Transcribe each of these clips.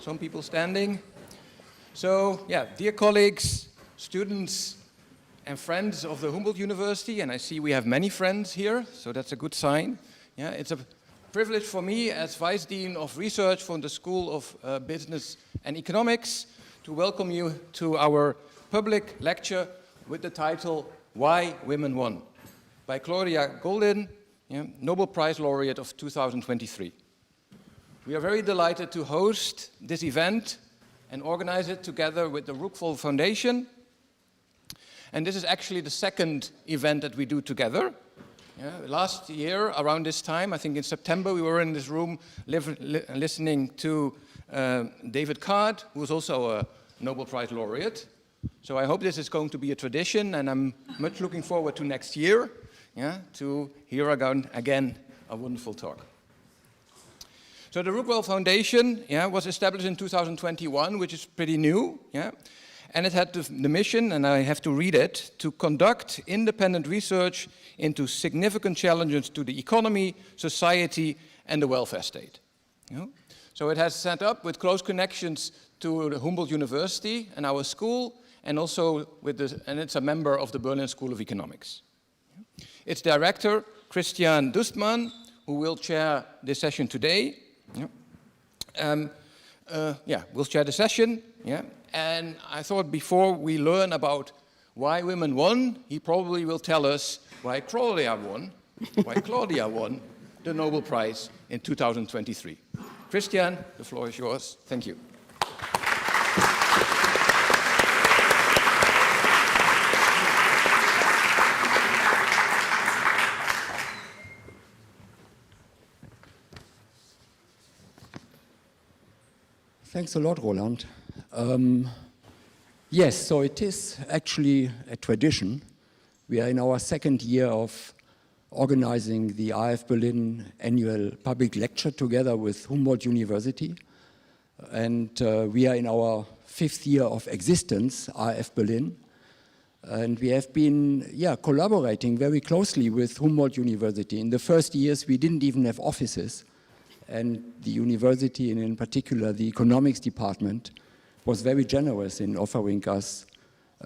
some people standing. So, yeah, dear colleagues, students and friends of the Humboldt University, and I see we have many friends here, so that's a good sign. Yeah, it's a privilege for me as Vice Dean of Research from the School of Business and Economics to welcome you to our public lecture with the title, Why Women Won, by Claudia Goldin, Nobel Prize Laureate of 2023. We are very delighted to host this event and organize it together with the Rockefeller Foundation. And this is actually the second event that we do together. Last year, around this time, I think in September, we were in this room listening to David Card, who was also a Nobel Prize laureate. So I hope this is going to be a tradition, and I'm much looking forward to next year, to hear again a wonderful talk. So the Rockefeller Foundation was established in 2021, which is pretty new, and it had the mission, and I have to read it, to conduct independent research into significant challenges to the economy, society, and the welfare state. So it has set up with close connections to the Humboldt University and our school, and also and it's a member of the Berlin School of Economics. Its director, Christian Dustmann, who will chair this session today, will chair the session. And I thought before we learn about why women won, he probably will tell us why Claudia won the Nobel Prize in 2023. Christian, the floor is yours. Thank you. Thanks a lot, Roland. Yes, so it is actually a tradition. We are in our second year of organizing the IF Berlin annual public lecture together with Humboldt University. And we are in our 5th year of existence, IF Berlin. And we have been collaborating very closely with Humboldt University. In the first years, we didn't even have offices. And the university, and in particular the economics department, was very generous in offering us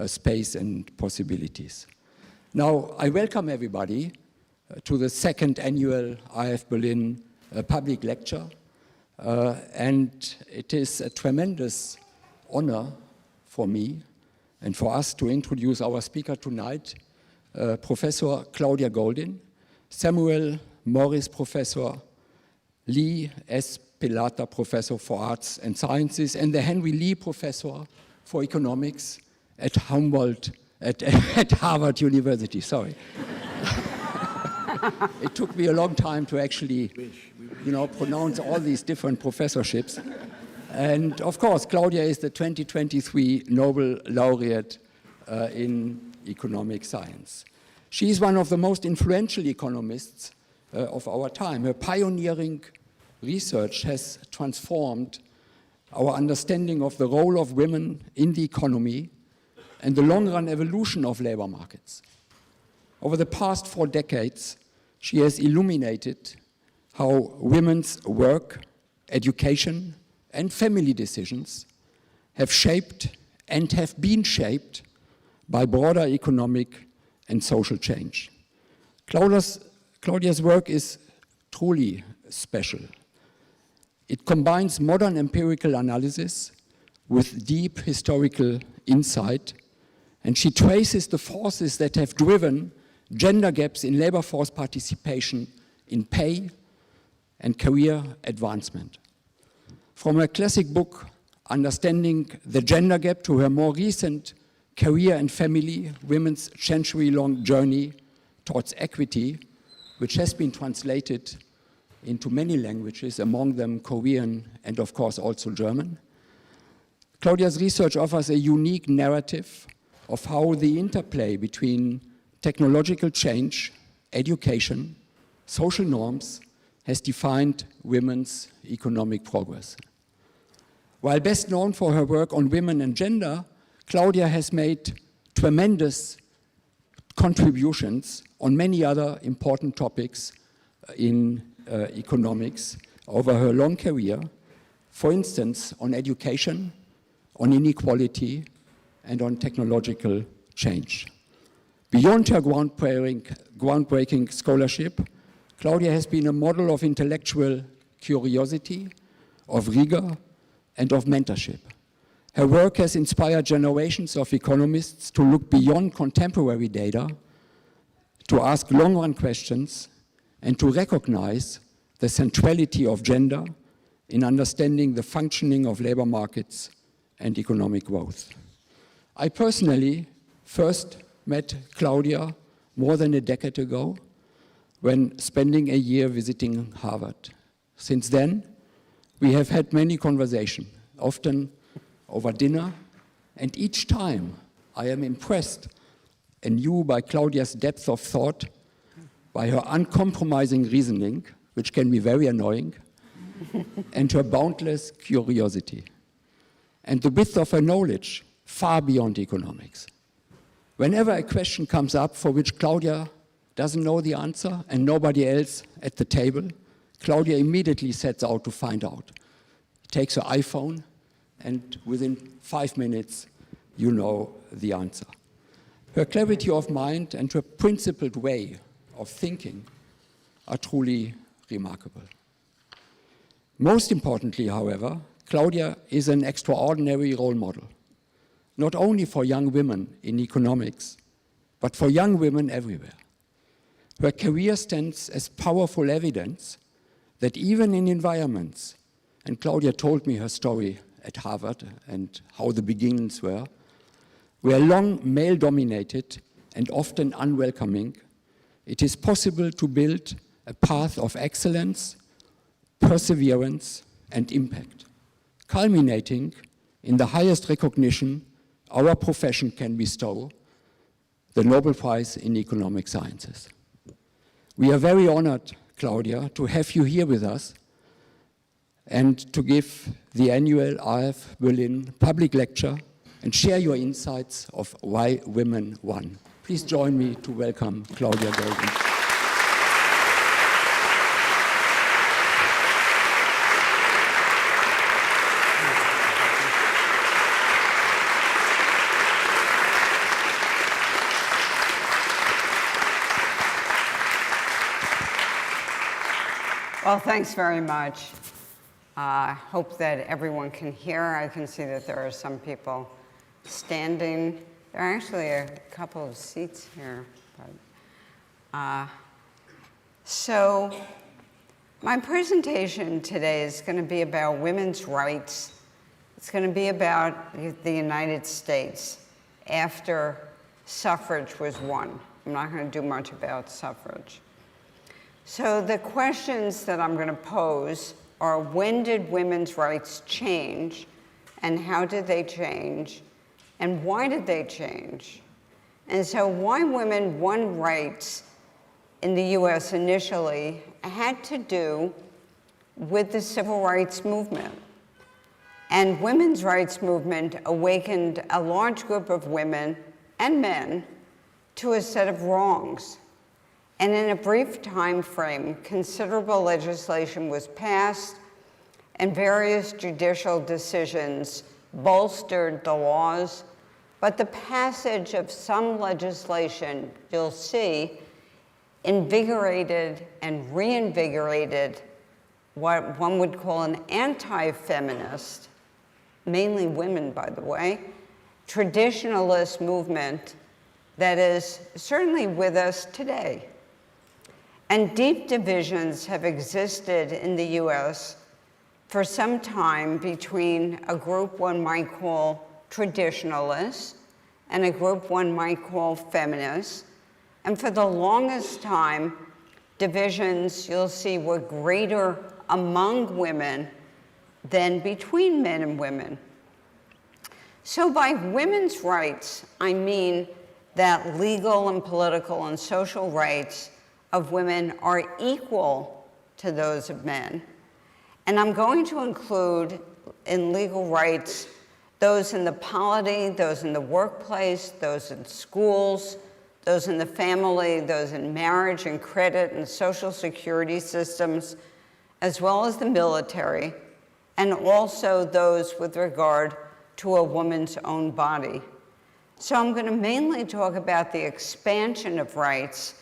space and possibilities. Now, I welcome everybody to the second annual IF Berlin public lecture. And it is a tremendous honor for me and for us to introduce our speaker tonight, Professor Claudia Goldin, Samuel Morris Professor, Lee S. Pelata Professor for Arts and Sciences, and the Henry Lee Professor for Economics at Harvard University, sorry. It took me a long time to actually, pronounce all these different professorships. And of course, Claudia is the 2023 Nobel laureate in economic science. She is one of the most influential economists of our time. Her pioneering research has transformed our understanding of the role of women in the economy and the long-run evolution of labor markets. Over the past 4 decades, she has illuminated how women's work, education, and family decisions have shaped and have been shaped by broader economic and social change. Claudia's work is truly special. It combines modern empirical analysis with deep historical insight, and she traces the forces that have driven gender gaps in labor force participation in pay and career advancement. From her classic book, Understanding the Gender Gap, to her more recent Career and Family, Women's Century-Long Journey Towards Equity, which has been translated into many languages, among them Korean and of course also German. Claudia's research offers a unique narrative of how the interplay between technological change, education, social norms has defined women's economic progress. While best known for her work on women and gender, Claudia has made tremendous contributions on many other important topics in economics over her long career. for instance, on education, on inequality, and on technological change. Beyond her groundbreaking scholarship, Claudia has been a model of intellectual curiosity, of rigor, and of mentorship. Her work has inspired generations of economists to look beyond contemporary data, to ask long-run questions, and to recognize the centrality of gender in understanding the functioning of labor markets and economic growth. I personally first met Claudia more than a decade ago when spending a year visiting Harvard. Since then, we have had many conversations, often over dinner, and each time I am impressed anew by Claudia's depth of thought, by her uncompromising reasoning, which can be very annoying, and her boundless curiosity, and the width of her knowledge far beyond economics. Whenever a question comes up for which Claudia doesn't know the answer and nobody else at the table, Claudia immediately sets out to find out. Takes her iPhone, and within 5 minutes, you know the answer. Her clarity of mind and her principled way of thinking are truly remarkable. Most importantly, however, Claudia is an extraordinary role model, not only for young women in economics, but for young women everywhere. Her career stands as powerful evidence that even in environments, and Claudia told me her story at Harvard and how the beginnings were long male-dominated and often unwelcoming, it is possible to build a path of excellence, perseverance, and impact, culminating in the highest recognition our profession can bestow, the Nobel Prize in Economic Sciences. We are very honored, Claudia, to have you here with us and to give the annual IF Berlin public lecture and share your insights of why women won. Please join me to welcome Claudia Goldin. Well, thanks very much. I hope that everyone can hear. I can see that there are some people standing. There are actually a couple of seats here. So my presentation today is going to be about women's rights. It's going to be about the United States after suffrage was won. I'm not going to do much about suffrage. So the questions that I'm going to pose are, when did women's rights change, and how did they change, and why did they change? And so why women won rights in the US initially had to do with the civil rights movement. And women's rights movement awakened a large group of women and men to a set of wrongs. And in a brief time frame, considerable legislation was passed, and various judicial decisions bolstered the laws. But the passage of some legislation, you'll see, invigorated and reinvigorated what one would call an anti-feminist, mainly women, by the way, traditionalist movement that is certainly with us today. And deep divisions have existed in the US for some time between a group one might call traditionalists and a group one might call feminists. And for the longest time, divisions, you'll see, were greater among women than between men and women. So by women's rights, I mean that legal and political and social rights of women are equal to those of men. And I'm going to include in legal rights those in the polity, those in the workplace, those in schools, those in the family, those in marriage and credit and social security systems, as well as the military, and also those with regard to a woman's own body. So I'm going to mainly talk about the expansion of rights.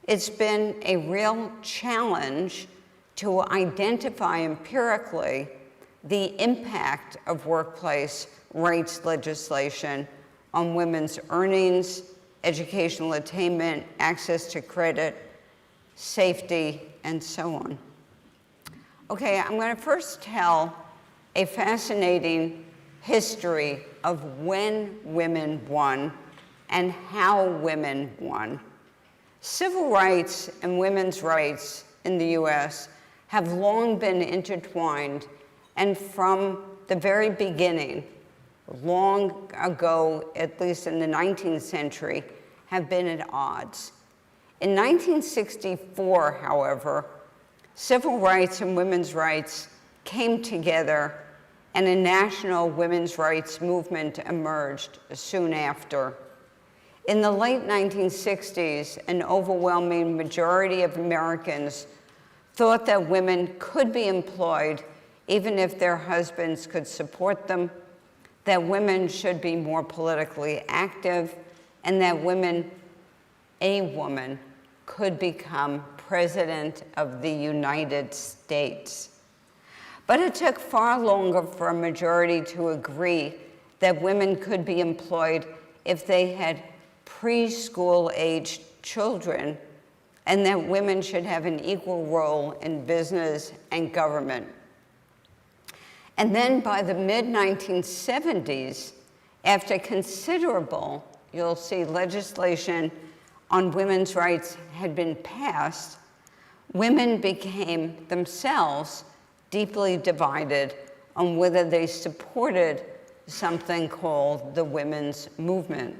It's been a real challenge to identify empirically the impact of workplace rights legislation on women's earnings, educational attainment, access to credit, safety, and so on. Okay, I'm going to first tell a fascinating history of when women won and how women won. Civil rights and women's rights in the US have long been intertwined, and from the very beginning, long ago, at least in the 19th century, have been at odds. In 1964, however, civil rights and women's rights came together, and a national women's rights movement emerged soon after. In the late 1960s, an overwhelming majority of Americans thought that women could be employed even if their husbands could support them, that women should be more politically active, and that a woman could become President of the United States. But it took far longer for a majority to agree that women could be employed if they had preschool-aged children, and that women should have an equal role in business and government. And then by the mid-1970s, after considerable, you'll see, legislation on women's rights had been passed, women became themselves deeply divided on whether they supported something called the women's movement.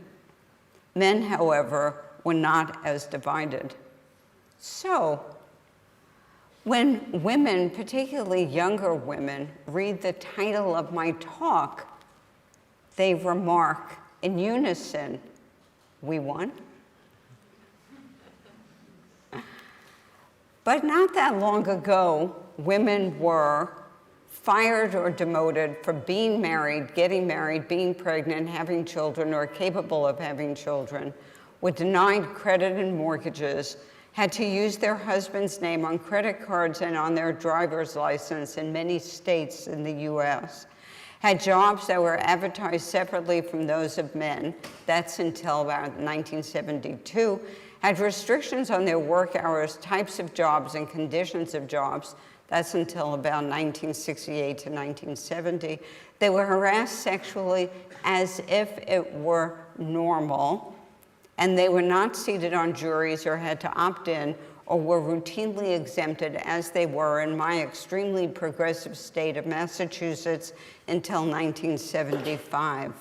Men, however, were not as divided. So, when women, particularly younger women, read the title of my talk, they remark in unison, "We won?" But not that long ago, women were fired or demoted for being married, getting married, being pregnant, having children, or capable of having children, were denied credit and mortgages, had to use their husband's name on credit cards and on their driver's license in many states in the US, had jobs that were advertised separately from those of men, that's until about 1972, had restrictions on their work hours, types of jobs, and conditions of jobs, that's until about 1968 to 1970. They were harassed sexually as if it were normal, and they were not seated on juries or had to opt in or were routinely exempted, as they were in my extremely progressive state of Massachusetts until 1975.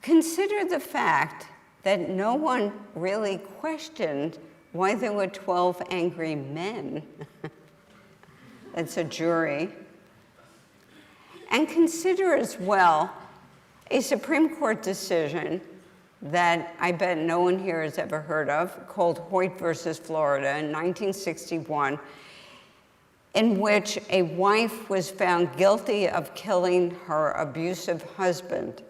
Consider the fact that no one really questioned why there were 12 angry men. That's a jury. And consider as well a Supreme Court decision that I bet no one here has ever heard of, called Hoyt versus Florida in 1961, in which a wife was found guilty of killing her abusive husband.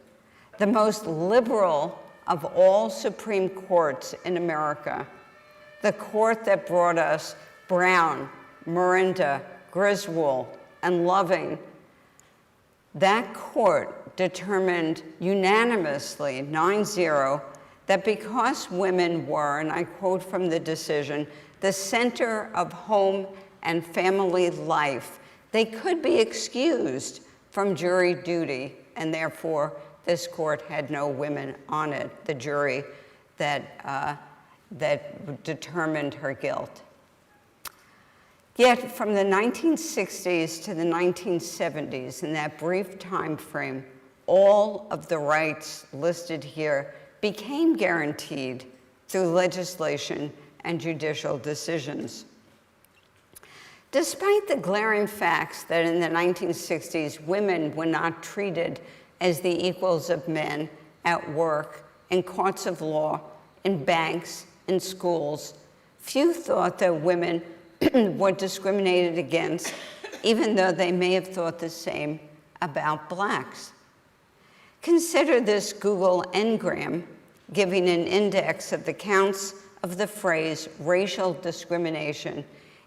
The most liberal of all Supreme Courts in America, the court that brought us Brown, Miranda, Griswold, and Loving, that court determined unanimously, 9-0, that because women were, and I quote from the decision, the center of home and family life, they could be excused from jury duty, and therefore this court had no women on it, the jury that determined her guilt. Yet from the 1960s to the 1970s, in that brief time frame, all of the rights listed here became guaranteed through legislation and judicial decisions. Despite the glaring facts that in the 1960s, women were not treated as the equals of men at work, in courts of law, in banks, in schools, few thought that women were discriminated against, even though they may have thought the same about blacks. Consider this Google Ngram, giving an index of the counts of the phrase racial discrimination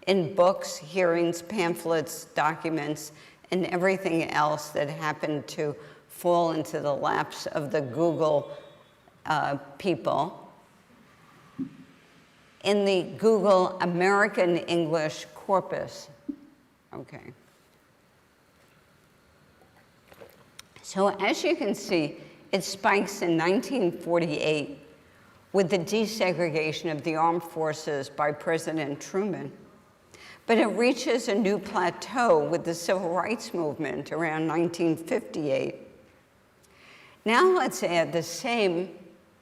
in books, hearings, pamphlets, documents, and everything else that happened to fall into the laps of the Google people. In the Google American English corpus. Okay. So as you can see, it spikes in 1948 with the desegregation of the armed forces by President Truman. But it reaches a new plateau with the civil rights movement around 1958. Now let's add the same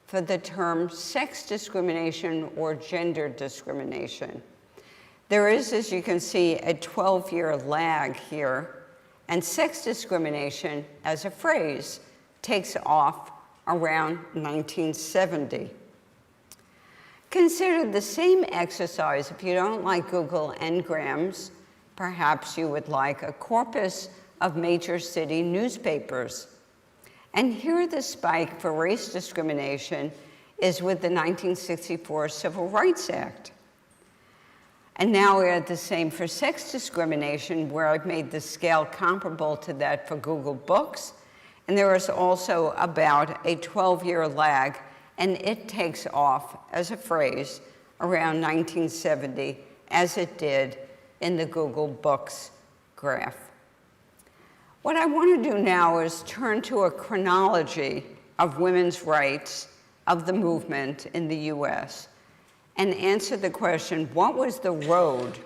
for the term sex discrimination or gender discrimination. There is, as you can see, a 12-year lag here, and sex discrimination as a phrase takes off around 1970. Consider the same exercise. If you don't like Google Ngrams, perhaps you would like a corpus of major city newspapers. And here the spike for race discrimination is with the 1964 Civil Rights Act. And now we're at the same for sex discrimination, where I've made the scale comparable to that for Google Books. And there is also about a 12-year lag, and it takes off as a phrase around 1970, as it did in the Google Books graph. What I want to do now is turn to a chronology of women's rights of the movement in the US and answer the question, what was the road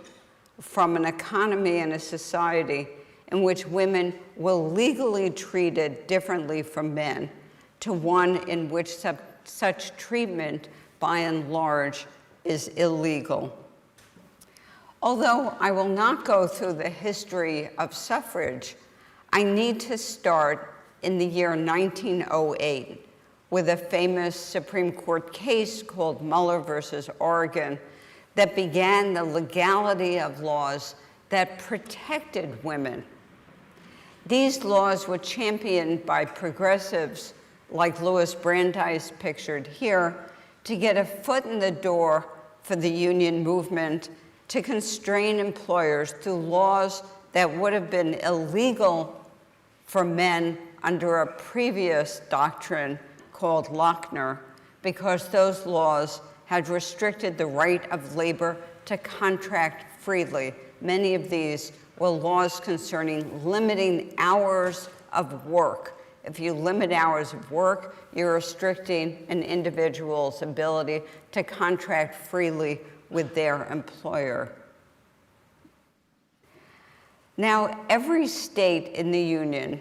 from an economy and a society in which women were legally treated differently from men to one in which such treatment, by and large, is illegal? Although I will not go through the history of suffrage, I need to start in the year 1908 with a famous Supreme Court case called Muller versus Oregon that began the legality of laws that protected women. These laws were championed by progressives like Louis Brandeis, pictured here, to get a foot in the door for the union movement to constrain employers through laws that would have been illegal for men under a previous doctrine called Lochner, because those laws had restricted the right of labor to contract freely. Many of these were laws concerning limiting hours of work. If you limit hours of work, you're restricting an individual's ability to contract freely with their employer. Now, every state in the Union,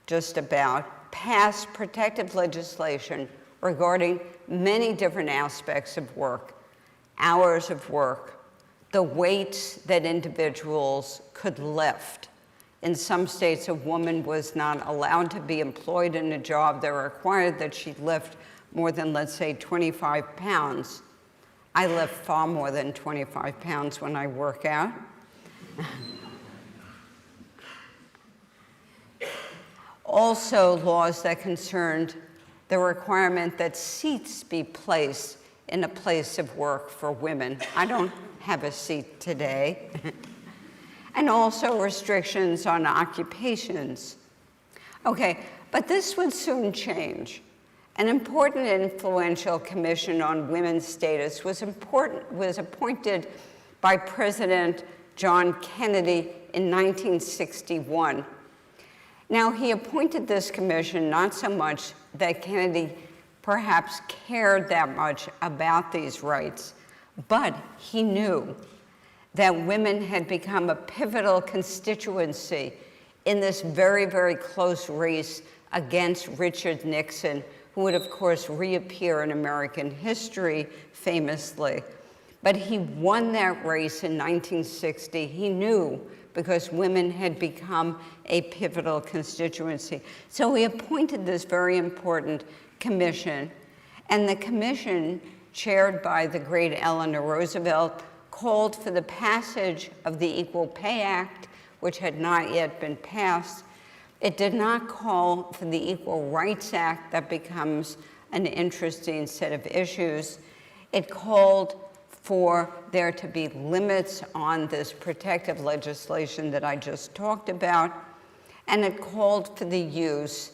just about, passed protective legislation regarding many different aspects of work, hours of work, the weights that individuals could lift. In some states, a woman was not allowed to be employed in a job that required that she lift more than, let's say, 25 pounds. I lift far more than 25 pounds when I work out. Also, laws that concerned the requirement that seats be placed in a place of work for women. I don't have a seat today. And also restrictions on occupations. Okay, but this would soon change. An important and influential commission on women's status was appointed by President John Kennedy in 1961. Now, he appointed this commission not so much that Kennedy perhaps cared that much about these rights, but he knew that women had become a pivotal constituency in this very, very close race against Richard Nixon, who would, of course, reappear in American history famously. But he won that race in 1960. He knew, because women had become a pivotal constituency. So he appointed this very important commission, and the commission, chaired by the great Eleanor Roosevelt, called for the passage of the Equal Pay Act, which had not yet been passed. It did not call for the Equal Rights Act. That becomes an interesting set of issues. It called for there to be limits on this protective legislation that I just talked about, and it called for the use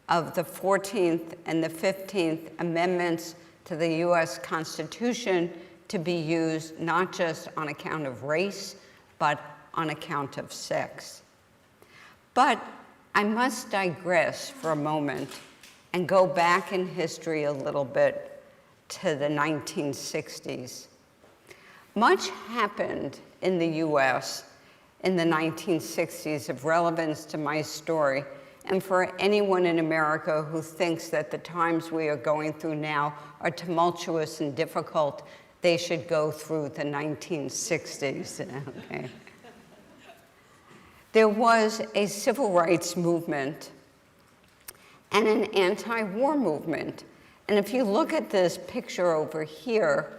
of the 14th and the 15th Amendments to the US Constitution to be used not just on account of race, but on account of sex. But I must digress for a moment and go back in history a little bit to the 1960s. Much happened in the US in the 1960s of relevance to my story, and for anyone in America who thinks that the times we are going through now are tumultuous and difficult, they should go through the 1960s, okay? There was a civil rights movement and an anti-war movement. And if you look at this picture over here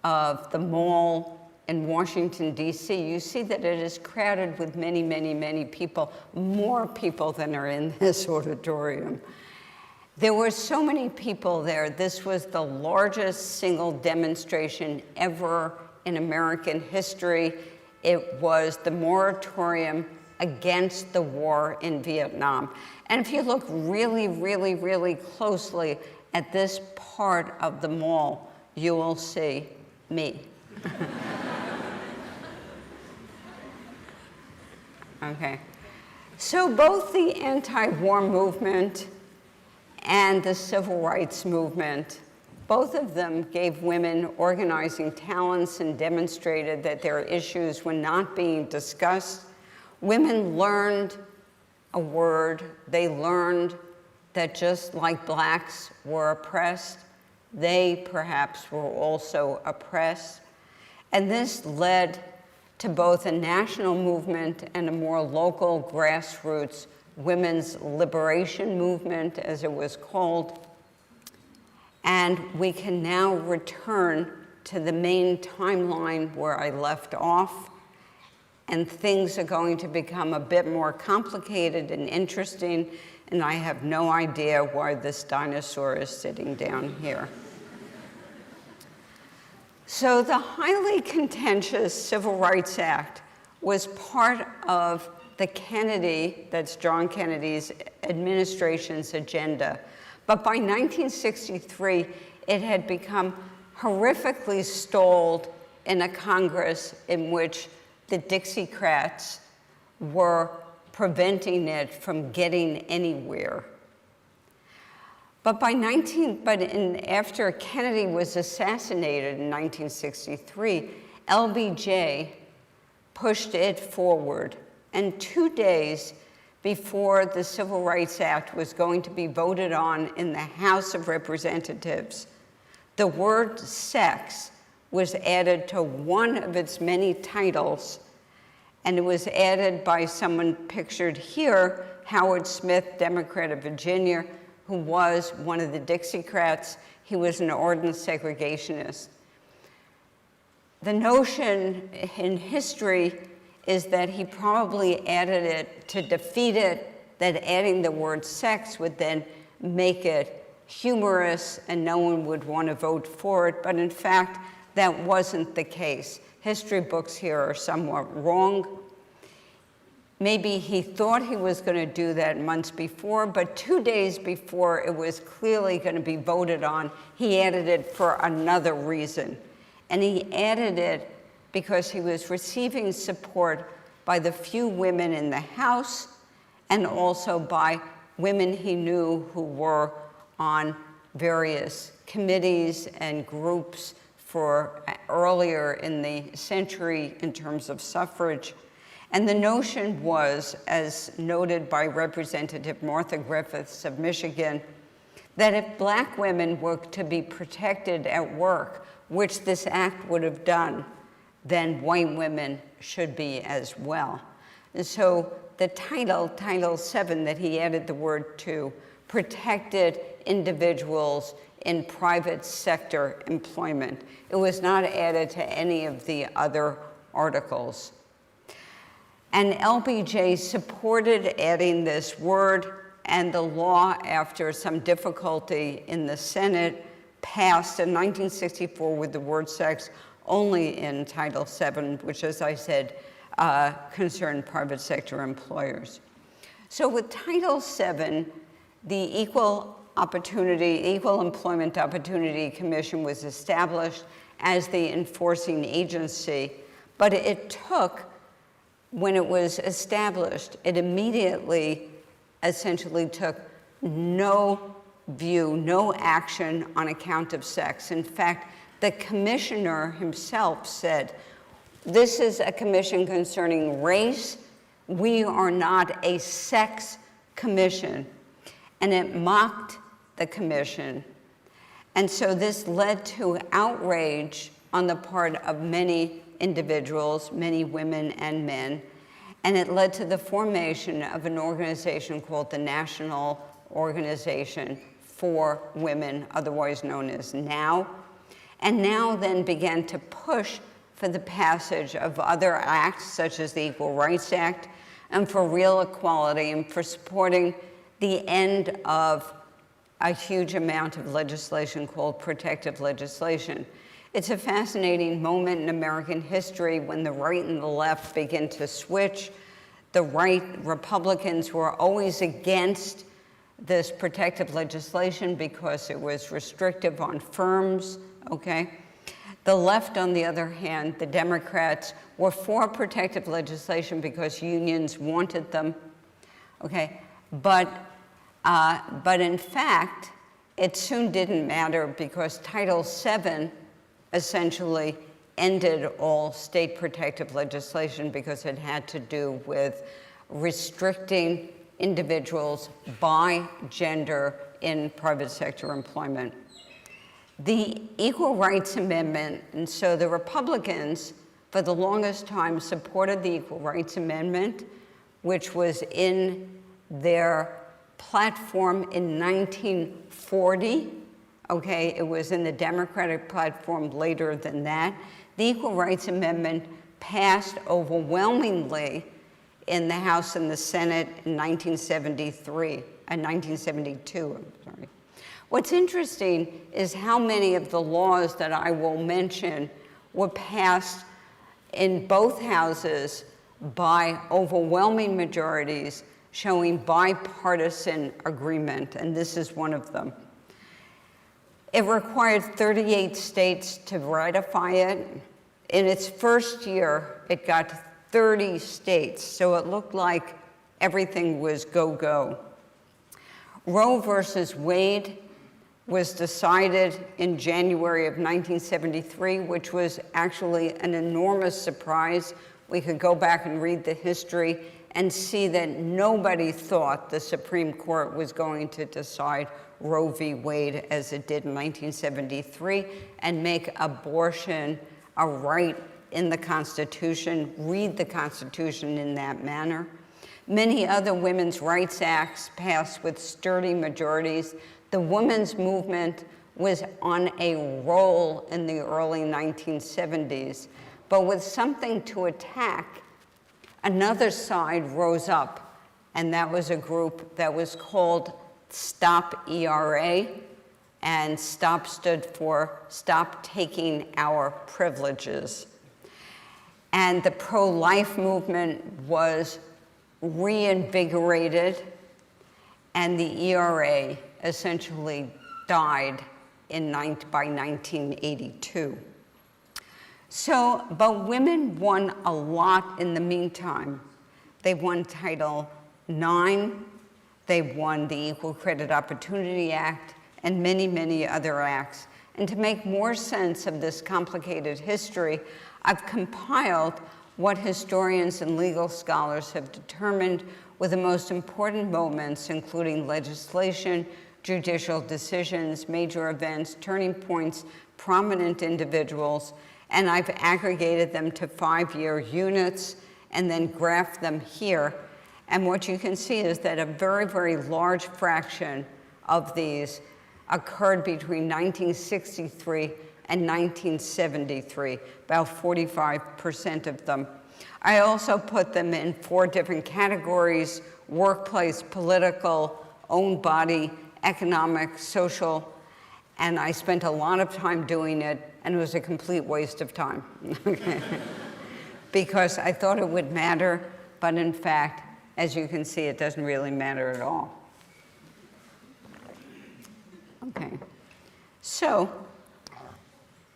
of the mall in Washington, D.C., you see that it is crowded with many, many, many people, more people than are in this auditorium. There were so many people there. This was the largest single demonstration ever in American history. It was the moratorium against the war in Vietnam. And if you look really, really, really closely at this part of the mall, you will see me. Okay. So both the anti-war movement and the civil rights movement, both of them gave women organizing talents and demonstrated that their issues were not being discussed. Women learned a word. They learned that just like blacks were oppressed, they perhaps were also oppressed. And this led to both a national movement and a more local grassroots women's liberation movement, as it was called. And we can now return to the main timeline where I left off. And things are going to become a bit more complicated and interesting, and I have no idea why this dinosaur is sitting down here. So the highly contentious Civil Rights Act was part of the Kennedy, that's John Kennedy's administration's agenda. But by 1963, it had become horrifically stalled in a Congress in which the Dixiecrats were preventing it from getting anywhere. But after Kennedy was assassinated in 1963, LBJ pushed it forward. And 2 days before the Civil Rights Act was going to be voted on in the House of Representatives, the word sex was added to one of its many titles, and it was added by someone pictured here, Howard Smith, Democrat of Virginia, who was one of the Dixiecrats. He was an ardent segregationist. The notion in history is that he probably added it to defeat it, that adding the word sex would then make it humorous and no one would want to vote for it. But in fact, that wasn't the case. History books here are somewhat wrong. Maybe he thought he was going to do that months before, but 2 days before it was clearly going to be voted on, he added it for another reason. And he added it because he was receiving support by the few women in the House and also by women he knew who were on various committees and groups for earlier in the century in terms of suffrage. And the notion was, as noted by Representative Martha Griffiths of Michigan, that if black women were to be protected at work, which this act would have done, then white women should be as well. And so the Title VII that he added the word to, protected individuals in private sector employment. It was not added to any of the other articles. And LBJ supported adding this word, and the law, after some difficulty in the Senate, passed in 1964 with the word sex only in Title VII, which, as I said, concerned private sector employers. So with Title VII, the Equal Employment Opportunity Commission was established as the enforcing agency, but it took, when it was established, it immediately essentially took no view, no action on account of sex. In fact, the commissioner himself said, "This is a commission concerning race. We are not a sex commission." And it mocked the commission. And so this led to outrage on the part of many individuals, many women and men, and it led to the formation of an organization called the National Organization for Women, otherwise known as NOW. And NOW then began to push for the passage of other acts, such as the Equal Rights Act, and for real equality, and for supporting the end of a huge amount of legislation called protective legislation. It's a fascinating moment in American history when the right and the left begin to switch. The right Republicans were always against this protective legislation because it was restrictive on firms, okay? The left, on the other hand, the Democrats, were for protective legislation because unions wanted them, okay? But in fact, it soon didn't matter because Title VII essentially ended all state protective legislation because it had to do with restricting individuals by gender in private sector employment. The Equal Rights Amendment, and so the Republicans, for the longest time, supported the Equal Rights Amendment, which was in their platform in 1940. Okay, it was in the Democratic platform later than that. The Equal Rights Amendment passed overwhelmingly in the House and the Senate in 1972, I'm sorry. What's interesting is how many of the laws that I will mention were passed in both houses by overwhelming majorities, showing bipartisan agreement, and this is one of them. It required 38 states to ratify it. In its first year, it got 30 states, so it looked like everything was go-go. Roe versus Wade was decided in January of 1973, which was actually an enormous surprise. We could go back and read the history and see that nobody thought the Supreme Court was going to decide Roe v. Wade as it did in 1973 and make abortion a right in the Constitution, read the Constitution in that manner. Many other women's rights acts passed with sturdy majorities. The women's movement was on a roll in the early 1970s, but with something to attack, another side rose up, and that was a group that was called Stop ERA, and STOP stood for Stop Taking Our Privileges. And the pro-life movement was reinvigorated, and the ERA essentially died by 1982. So, but women won a lot in the meantime. They won Title IX, they won the Equal Credit Opportunity Act, and many, many other acts. And to make more sense of this complicated history, I've compiled what historians and legal scholars have determined were the most important moments, including legislation, judicial decisions, major events, turning points, prominent individuals, and I've aggregated them to 5-year units and then graphed them here. And what you can see is that a very, very large fraction of these occurred between 1963 and 1973, about 45% of them. I also put them in 4 different categories: workplace, political, own body, economic, social, and I spent a lot of time doing it, and it was a complete waste of time. Because I thought it would matter, but in fact, as you can see, it doesn't really matter at all. Okay, so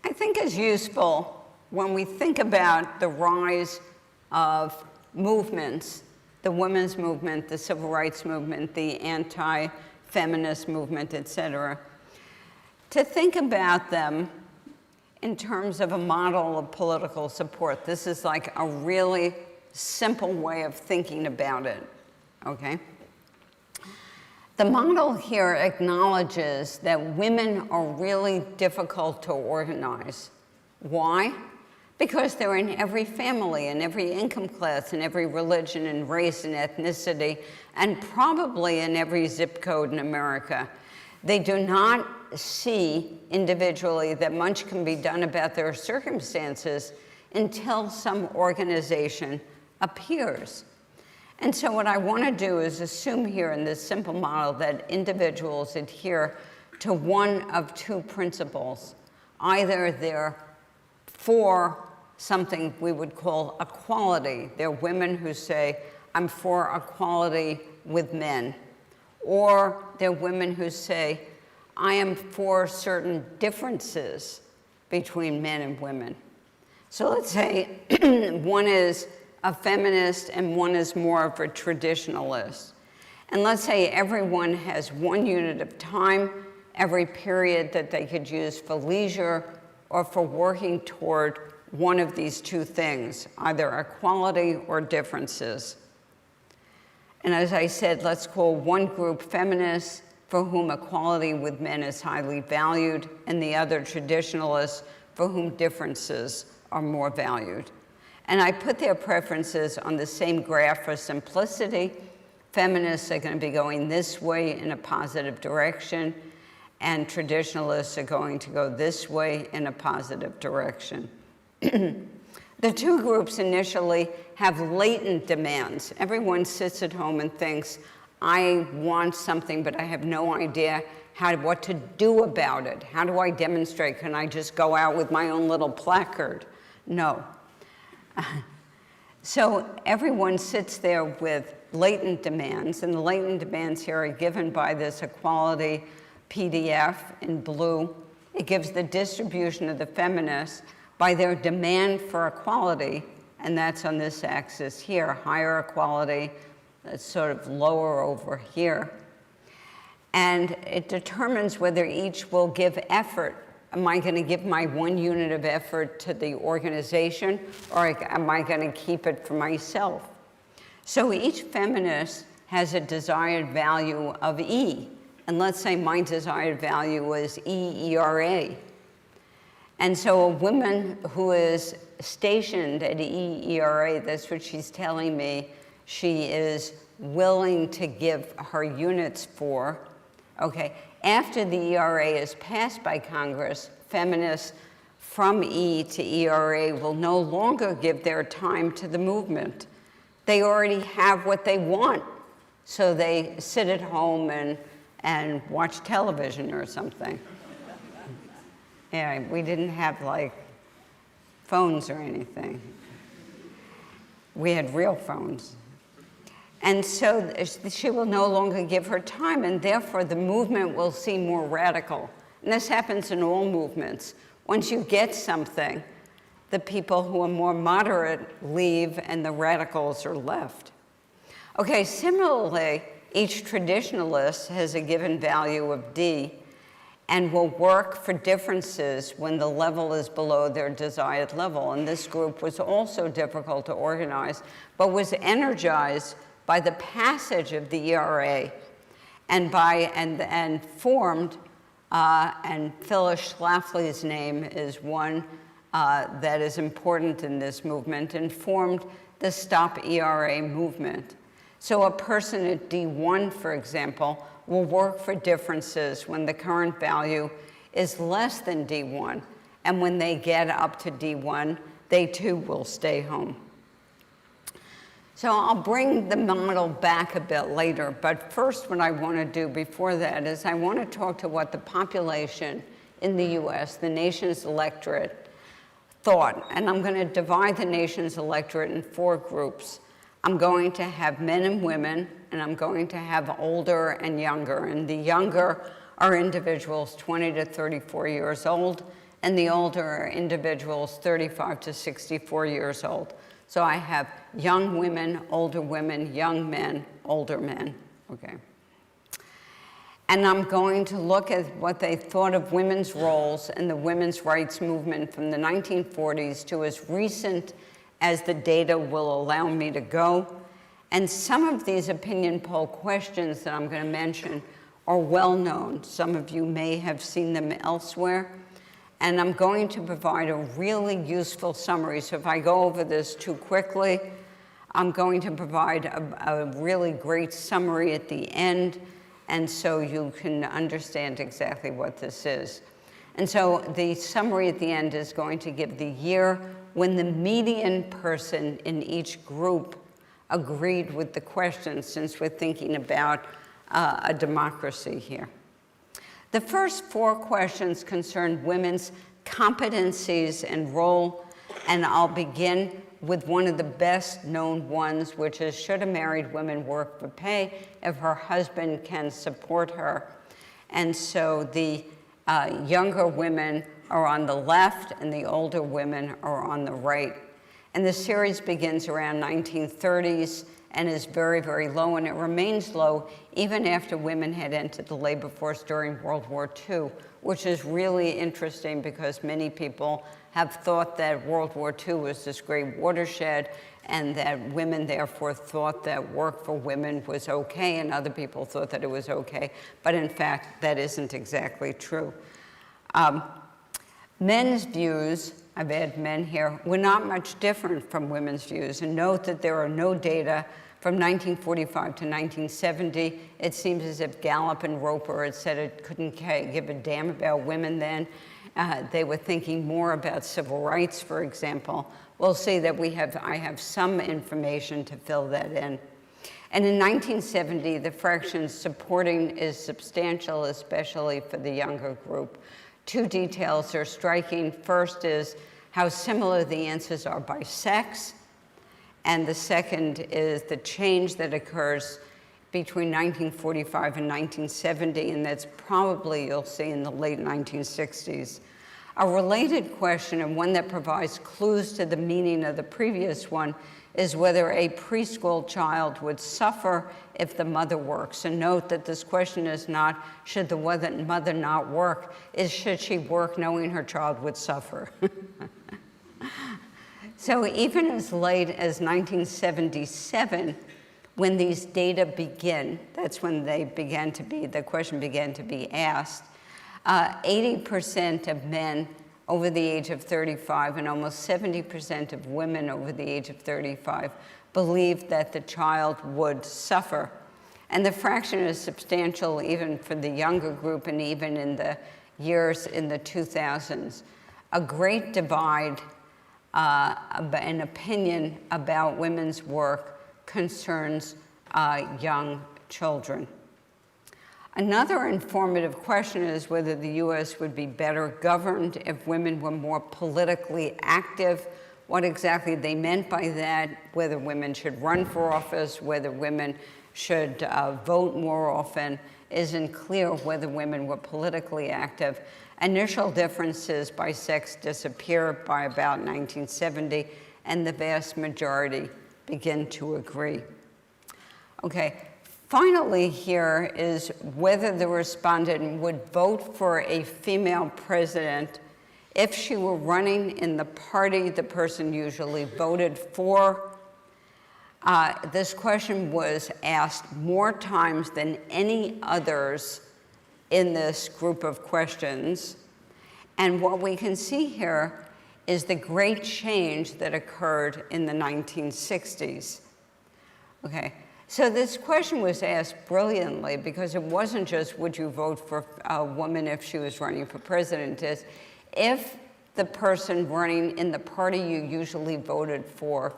I think it's useful when we think about the rise of movements, the women's movement, the civil rights movement, the anti-feminist movement, et cetera, to think about them in terms of a model of political support. This is like a really simple way of thinking about it, okay? The model here acknowledges that women are really difficult to organize. Why? Because they're in every family, in every income class, in every religion and race and ethnicity, and probably in every zip code in America. They do not see individually that much can be done about their circumstances until some organization appears. And so what I want to do is assume here in this simple model that individuals adhere to one of 2 principles. Either they're for something we would call equality. They're women who say, I'm for equality with men. Or they're women who say, I am for certain differences between men and women. So let's say one is a feminist and one is more of a traditionalist. And let's say everyone has 1 unit of time, every period that they could use for leisure or for working toward one of these 2 things, either equality or differences. And as I said, let's call one group feminists, for whom equality with men is highly valued, and the other traditionalists, for whom differences are more valued. And I put their preferences on the same graph for simplicity. Feminists are going to be going this way in a positive direction, and traditionalists are going to go this way in a positive direction. The 2 groups initially have latent demands. Everyone sits at home and thinks, I want something, but I have no idea what to do about it. How do I demonstrate? Can I just go out with my own little placard? No. So everyone sits there with latent demands, and the latent demands here are given by this equality PDF in blue. It gives the distribution of the feminists by their demand for equality, and that's on this axis here, higher equality, that's sort of lower over here. And it determines whether each will give effort. Am I going to give my 1 unit of effort to the organization, or am I going to keep it for myself? So each feminist has a desired value of E. And let's say my desired value is EERA. And so a woman who is stationed at EERA, that's what she's telling me, she is willing to give her units for. Okay, after the ERA is passed by Congress, feminists from E to ERA will no longer give their time to the movement. They already have what they want, so they sit at home and watch television or something. Yeah, we didn't have like phones or anything. We had real phones. And so she will no longer give her time, and therefore the movement will seem more radical. And this happens in all movements. Once you get something, the people who are more moderate leave and the radicals are left. Okay, similarly, each traditionalist has a given value of D and will work for differences when the level is below their desired level. And this group was also difficult to organize, but was energized by the passage of the ERA and formed, and Phyllis Schlafly's name is one that is important in this movement, and formed the Stop ERA movement. So a person at D1, for example, will work for differences when the current value is less than D1. And when they get up to D1, they too will stay home. So I'll bring the model back a bit later, but first what I want to do before that is I want to talk to what the population in the US, the nation's electorate, thought. And I'm going to divide the nation's electorate in 4 groups. I'm going to have men and women, and I'm going to have older and younger. And the younger are individuals 20 to 34 years old, and the older are individuals 35 to 64 years old. So I have young women, young men, older men, okay? And I'm going to look at what they thought of women's roles in the women's rights movement from the 1940s to as recent as the data will allow me to go. And some of these opinion poll questions that I'm going to mention are well known. Some of you may have seen them elsewhere. And I'm going to provide a really useful summary. So if I go over this too quickly, I'm going to provide a really great summary at the end, and so you can understand exactly what this is. And so the summary at the end is going to give the year when the median person in each group agreed with the questions, since we're thinking about a democracy here. The first 4 questions concern women's competencies and role, and I'll begin with one of the best known ones, which is, should a married woman work for pay if her husband can support her? And so the younger women are on the left and the older women are on the right. And the series begins around 1930s and is very, very low, and it remains low even after women had entered the labor force during World War II, which is really interesting because many people have thought that World War II was this great watershed and that women therefore thought that work for women was okay, and other people thought that it was okay, but in fact, that isn't exactly true. Men's views, I've added men here, were not much different from women's views, and note that there are no data from 1945 to 1970. It seems as if Gallup and Roper had said it couldn't give a damn about women then. They were thinking more about civil rights, for example. We'll see that I have some information to fill that in. And in 1970, the fraction supporting is substantial, especially for the younger group. 2 details are striking. First is how similar the answers are by sex. And the second is the change that occurs between 1945 and 1970, and that's probably, you'll see, in the late 1960s. A related question, and one that provides clues to the meaning of the previous one, is whether a preschool child would suffer if the mother works. And note that this question is not, should the mother not work, is should she work knowing her child would suffer? So even as late as 1977, when these data begin, that's when the question began to be asked, 80% of men over the age of 35 and almost 70% of women over the age of 35 believed that the child would suffer. And the fraction is substantial even for the younger group and even in the years in the 2000s. A great divide an opinion about women's work concerns young children. Another informative question is whether the US would be better governed if women were more politically active, what exactly they meant by that, whether women should run for office, whether women should vote more often, isn't clear whether women were politically active. Initial differences by sex disappear by about 1970, and the vast majority begin to agree. Okay, finally here is whether the respondent would vote for a female president if she were running in the party the person usually voted for. This question was asked more times than any others in this group of questions. And what we can see here is the great change that occurred in the 1960s. Okay, So this question was asked brilliantly because it wasn't just would you vote for a woman if she was running for president, is if the person running in the party you usually voted for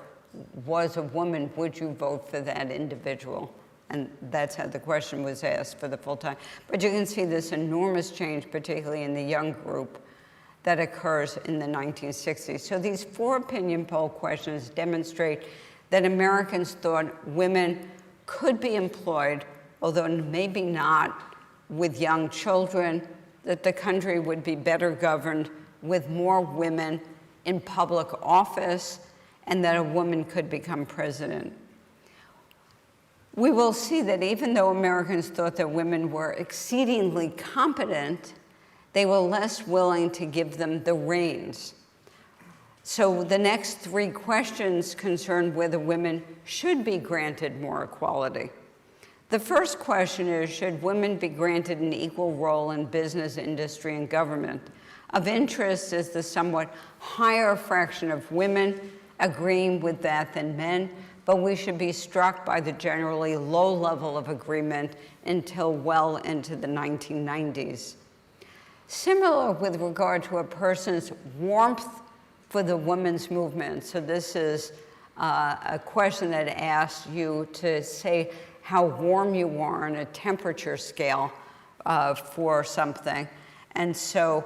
was a woman, would you vote for that individual? And that's how the question was asked for the full time. But you can see this enormous change, particularly in the young group, that occurs in the 1960s. So these 4 opinion poll questions demonstrate that Americans thought women could be employed, although maybe not with young children, that the country would be better governed with more women in public office, and that a woman could become president. We will see that even though Americans thought that women were exceedingly competent, they were less willing to give them the reins. So the next 3 questions concern whether women should be granted more equality. The first question is, should women be granted an equal role in business, industry, and government? Of interest is the somewhat higher fraction of women agreeing with that than men, but we should be struck by the generally low level of agreement until well into the 1990s. Similar with regard to a person's warmth for the women's movement. So this is a question that asks you to say how warm you are on a temperature scale for something. And so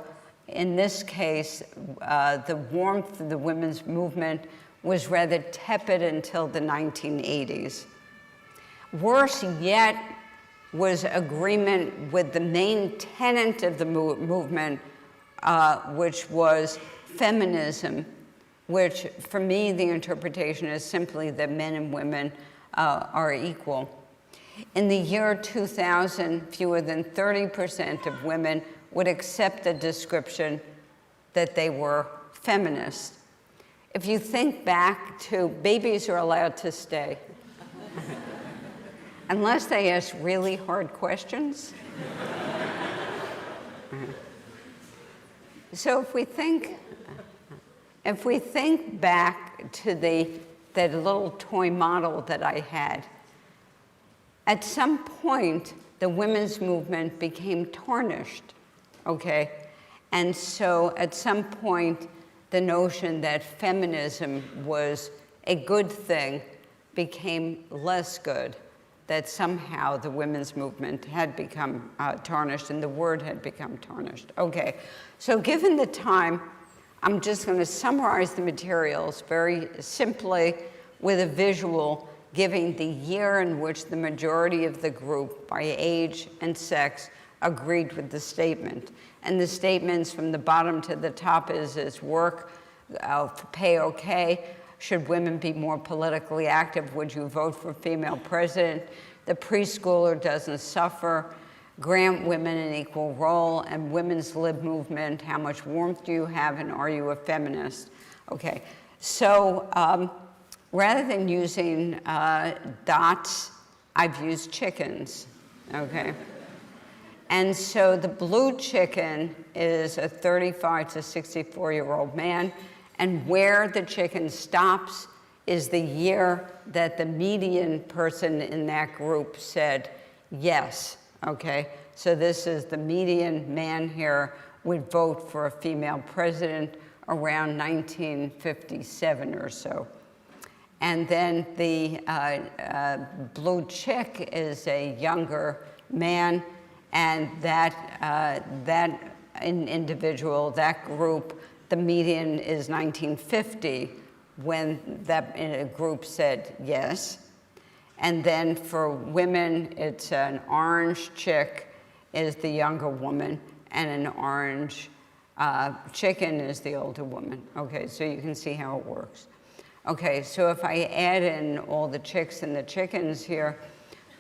in this case, the warmth of the women's movement was rather tepid until the 1980s. Worse yet was agreement with the main tenet of the movement, which was feminism, which for me the interpretation is simply that men and women are equal. In the year 2000, fewer than 30% of women would accept the description that they were feminist. If you think back to babies are allowed to stay, unless they ask really hard questions. So if we think back to that little toy model that I had, at some point, the women's movement became tarnished, okay? And so at some point, the notion that feminism was a good thing became less good, that somehow the women's movement had become tarnished and the word had become tarnished. Okay, so given the time, I'm just going to summarize the materials very simply with a visual giving the year in which the majority of the group by age and sex agreed with the statement. And the statements from the bottom to the top is work, pay okay, should women be more politically active, would you vote for female president, the preschooler doesn't suffer, grant women an equal role, and women's lib movement, how much warmth do you have, and are you a feminist? Okay, so rather than using dots, I've used chickens, okay? And so the blue chicken is a 35 to 64-year-old man, and where the chicken stops is the year that the median person in that group said yes, okay? So this is the median man here would vote for a female president around 1957 or so. And then the blue chick is a younger man, and that individual, that group, the median is 1950 when that group said yes. And then for women, it's an orange chick is the younger woman, and an orange chicken is the older woman. Okay, so you can see how it works. Okay, so if I add in all the chicks and the chickens here,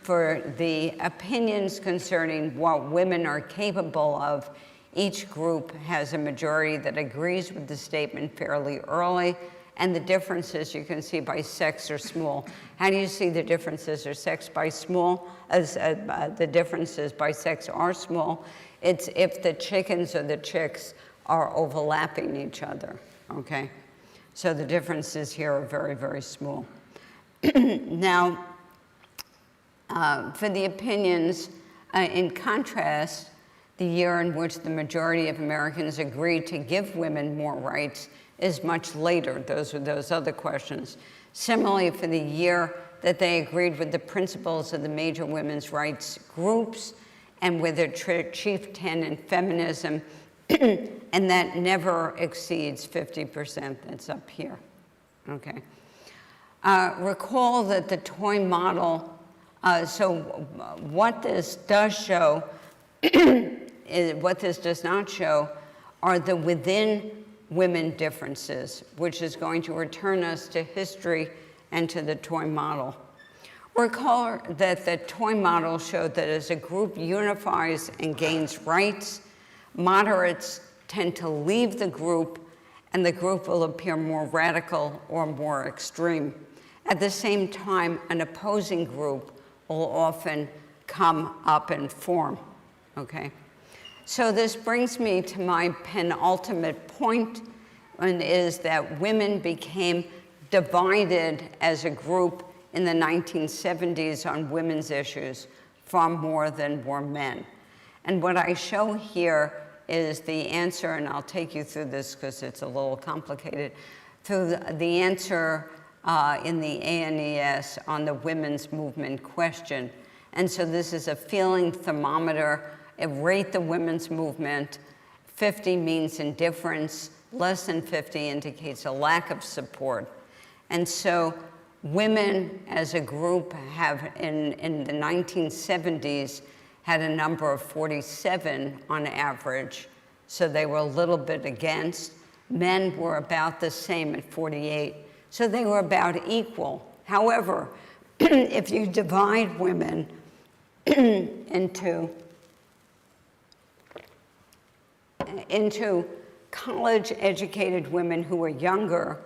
for the opinions concerning what women are capable of, each group has a majority that agrees with the statement fairly early, and the differences you can see by sex are small. How do you see the differences are sex by small? As the differences by sex are small, it's if the chickens or the chicks are overlapping each other, okay? So the differences here are very, very small. Now, For the opinions, in contrast, the year in which the majority of Americans agreed to give women more rights is much later. Those are those other questions. Similarly, for the year that they agreed with the principles of the major women's rights groups and with their chief tenet in feminism, and that never exceeds 50%. That's up here. Okay. Recall that the toy model, so what this does show, what this does not show are the within women differences, which is going to return us to history and to the toy model. Recall that the toy model showed that as a group unifies and gains rights, moderates tend to leave the group, and the group will appear more radical or more extreme. At the same time, an opposing group will often come up and form, okay? So this brings me to my penultimate point, and is that women became divided as a group in the 1970s on women's issues far more than were men. And what I show here is the answer, and I'll take you through this because it's a little complicated, through the answer in the ANES on the women's movement question. And so this is a feeling thermometer. It rate the women's movement. 50 means indifference. Less than 50 indicates a lack of support. And so women as a group have, in the 1970s, had a number of 47 on average. So they were a little bit against. Men were about the same at 48. So they were about equal. However, if you divide women into college-educated women who are younger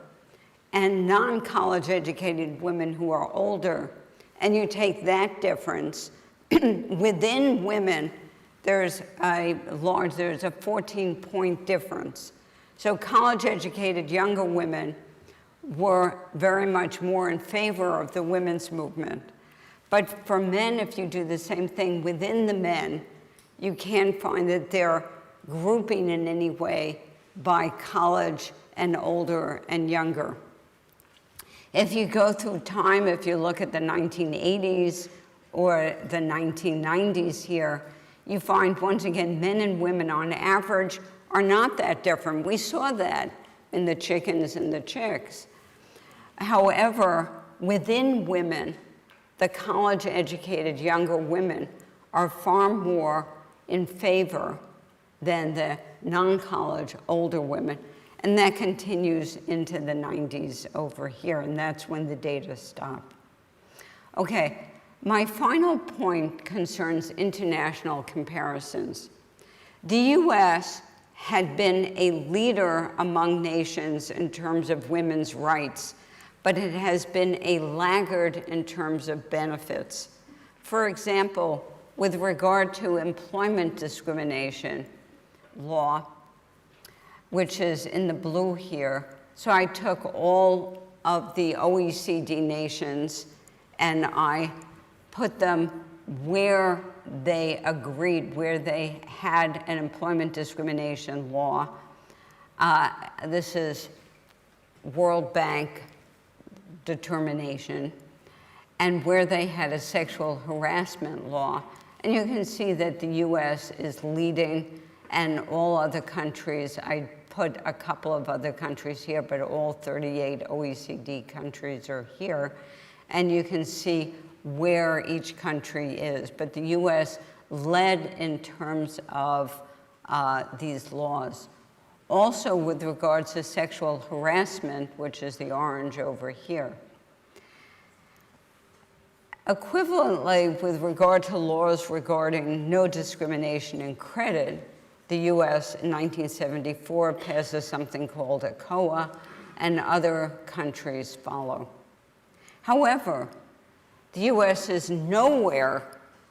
and non-college educated women who are older, and you take that difference, within women, there's a 14-point difference. So college-educated younger women were very much more in favor of the women's movement. But for men, if you do the same thing within the men, you can't find that they're grouping in any way by college and older and younger. If you go through time, if you look at the 1980s or the 1990s here, you find, once again, men and women on average are not that different. We saw that in the chickens and the chicks. However, within women, the college-educated younger women are far more in favor than the non-college older women. And that continues into the 90s over here, and that's when the data stop. Okay, my final point concerns international comparisons. The US had been a leader among nations in terms of women's rights, but it has been a laggard in terms of benefits. For example, with regard to employment discrimination law, which is in the blue here. So I took all of the OECD nations and I put them where they agreed, where they had an employment discrimination law. This is World Bank determination, and where they had a sexual harassment law. And you can see that the US is leading, and all other countries, I put a couple of other countries here, but all 38 OECD countries are here. And you can see where each country is. But the US led in terms of these laws. Also with regards to sexual harassment, which is the orange over here. Equivalently, with regard to laws regarding no discrimination in credit, the US in 1974 passes something called ECOA, and other countries follow. However, the US is nowhere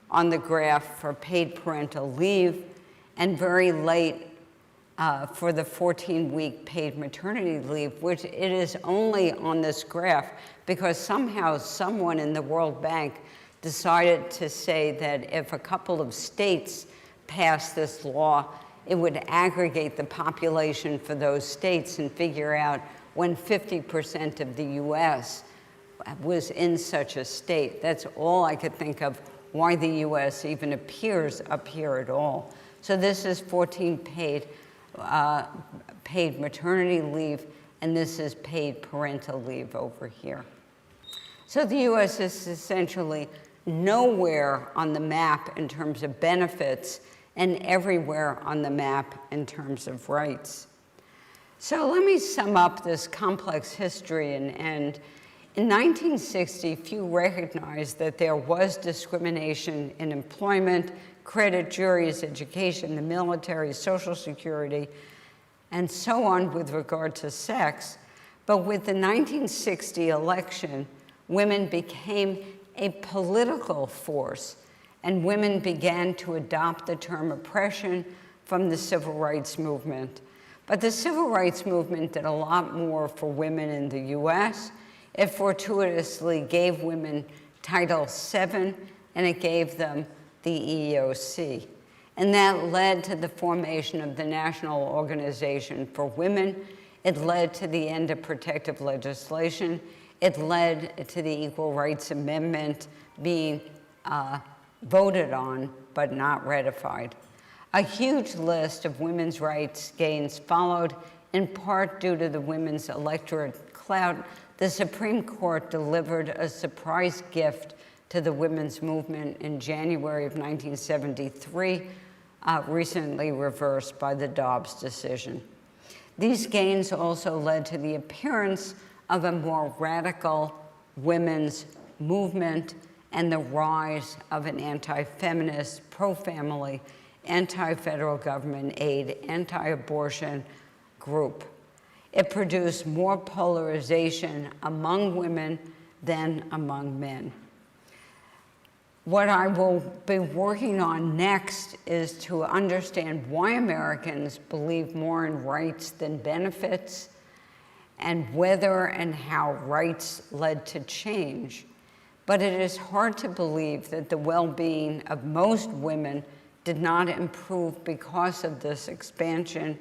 on the graph for paid parental leave, and very late for the 14-week paid maternity leave, which it is only on this graph because somehow someone in the World Bank decided to say that if a couple of states passed this law, it would aggregate the population for those states and figure out when 50% of the US was in such a state. That's all I could think of why the US even appears up here at all. So this is 14 paid maternity leave, and this is paid parental leave over here. So the US is essentially nowhere on the map in terms of benefits and everywhere on the map in terms of rights. So let me sum up this complex history and end. In 1960, few recognized that there was discrimination in employment, credit, juries, education, the military, Social Security, and so on with regard to sex. But with the 1960 election, women became a political force, and women began to adopt the term oppression from the civil rights movement. But the civil rights movement did a lot more for women in the US. It fortuitously gave women Title VII, and it gave them the EEOC. And that led to the formation of the National Organization for Women. It led to the end of protective legislation. It led to the Equal Rights Amendment being voted on but not ratified. A huge list of women's rights gains followed, in part due to the women's electorate clout. The Supreme Court delivered a surprise gift to the women's movement in January of 1973, recently reversed by the Dobbs decision. These gains also led to the appearance of a more radical women's movement and the rise of an anti-feminist, pro-family, anti-federal government aid, anti-abortion group. It produced more polarization among women than among men. What I will be working on next is to understand why Americans believe more in rights than benefits, and whether and how rights led to change. But it is hard to believe that the well-being of most women did not improve because of this expansion.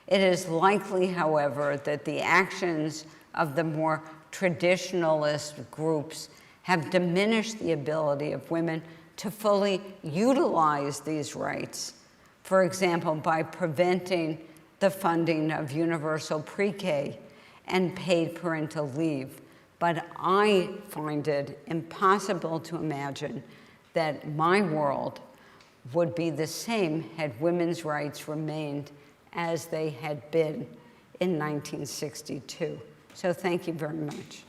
It is likely, however, that the actions of the more traditionalist groups have diminished the ability of women to fully utilize these rights. For example, by preventing the funding of universal pre-K and paid parental leave. But I find it impossible to imagine that my world would be the same had women's rights remained as they had been in 1962. So thank you very much.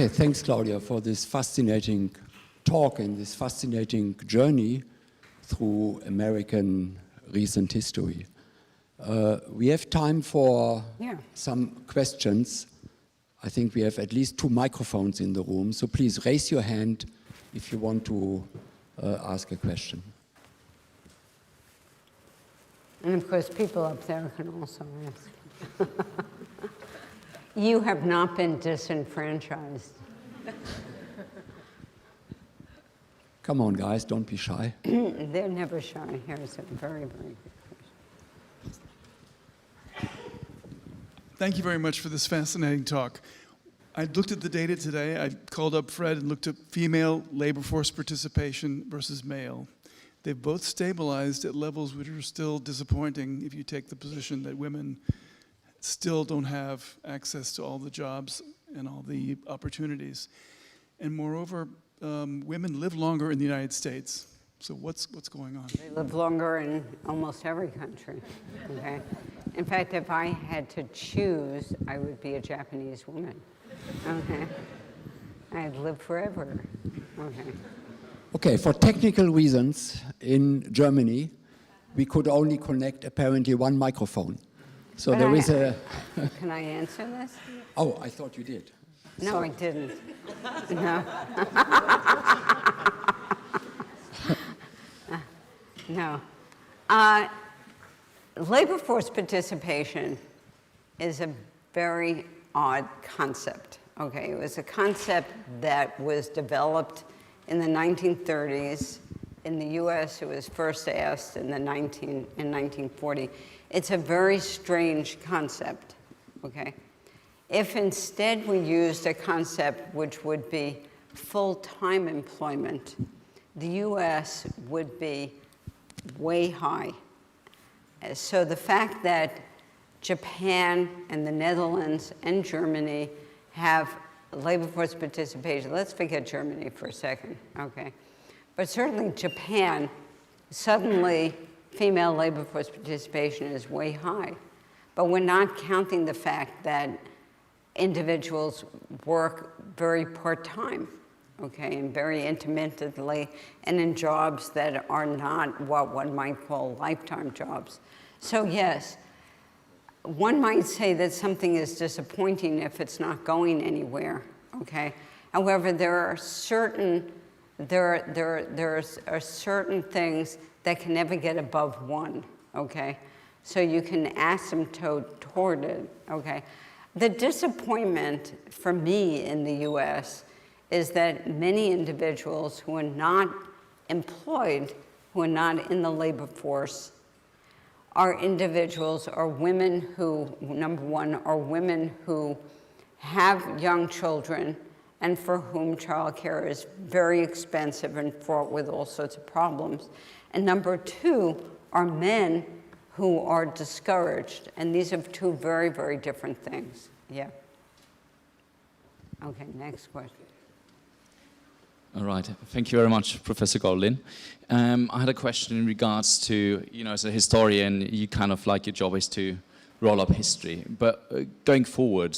Okay, thanks, Claudia, for this fascinating talk and this fascinating journey through American recent history. We have time for some questions. I think we have at least 2 microphones in the room, so please raise your hand if you want to ask a question. And of course, people up there can also ask. You have not been disenfranchised. Come on, guys, don't be shy. They're never shy. Here's a very, very good question. Thank you very much for this fascinating talk. I looked at the data today. I called up Fred and looked at female labor force participation versus male. They've both stabilized at levels which are still disappointing if you take the position that women still don't have access to all the jobs and all the opportunities. And moreover, women live longer in the United States. So what's going on? They live longer in almost every country, okay? In fact, if I had to choose, I would be a Japanese woman, okay? I'd live forever, okay? Okay, for technical reasons, in Germany, we could only connect apparently one microphone. So But there is a... Can I answer this? Oh, I thought you did. No, I didn't. No. No. Labor force participation is a very odd concept. Okay, it was a concept that was developed in the 1930s. In the US, it was first asked in 1940. It's a very strange concept, okay? If instead we used a concept which would be full-time employment, the US would be way high. So the fact that Japan and the Netherlands and Germany have labor force participation, let's forget Germany for a second, okay? But certainly Japan, suddenly female labor force participation is way high. But we're not counting the fact that individuals work very part-time, okay, and very intermittently, and in jobs that are not what one might call lifetime jobs. So yes, one might say that something is disappointing if it's not going anywhere, okay? However, there are certain things that can never get above one, okay? So you can asymptote toward it, okay? The disappointment for me in the US is that many individuals who are not employed, who are not in the labor force, are individuals or women who, number one, are women who have young children and for whom childcare is very expensive and fraught with all sorts of problems. And number two are men who are discouraged. And these are two very, very different things. Yeah. Okay, next question. All right, thank you very much, Professor Goldin. I had a question in regards to, you know, as a historian, you kind of like your job is to roll up history. But going forward,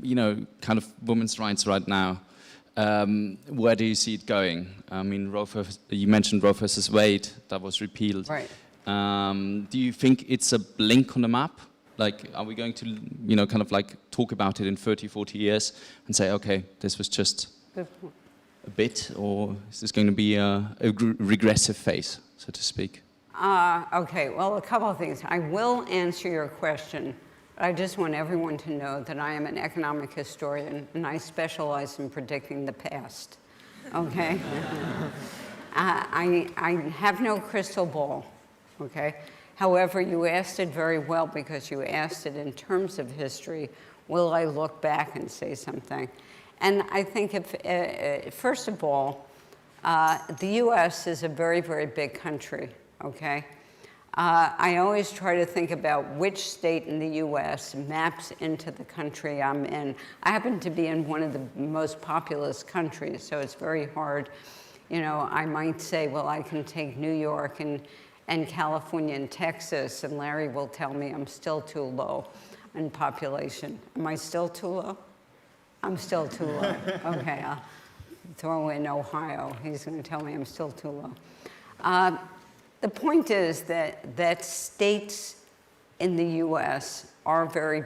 you know, kind of women's rights right now, where do you see it going? I mean, you mentioned Roe versus Wade, that was repealed. Right. Do you think it's a blink on the map? Like, are we going to, you know, kind of like talk about it in 30, 40 years and say, okay, this was just Good point. a bit, or is this going to be a regressive phase, so to speak? Okay, well, a couple of things. I will answer your question, but I just want everyone to know that I am an economic historian and I specialize in predicting the past, okay? I have no crystal ball, okay? However, you asked it very well because you asked it in terms of history. Will I look back and say something? And I think if, first of all, the US is a very, very big country, okay? I always try to think about which state in the US maps into the country I'm in. I happen to be in one of the most populous countries, so it's very hard. You know, I might say, well, I can take New York and California and Texas, and Larry will tell me I'm still too low in population. Am I still too low? I'm still too low. Okay, I'll throw in Ohio. He's going to tell me I'm still too low. The point is that states in the US are very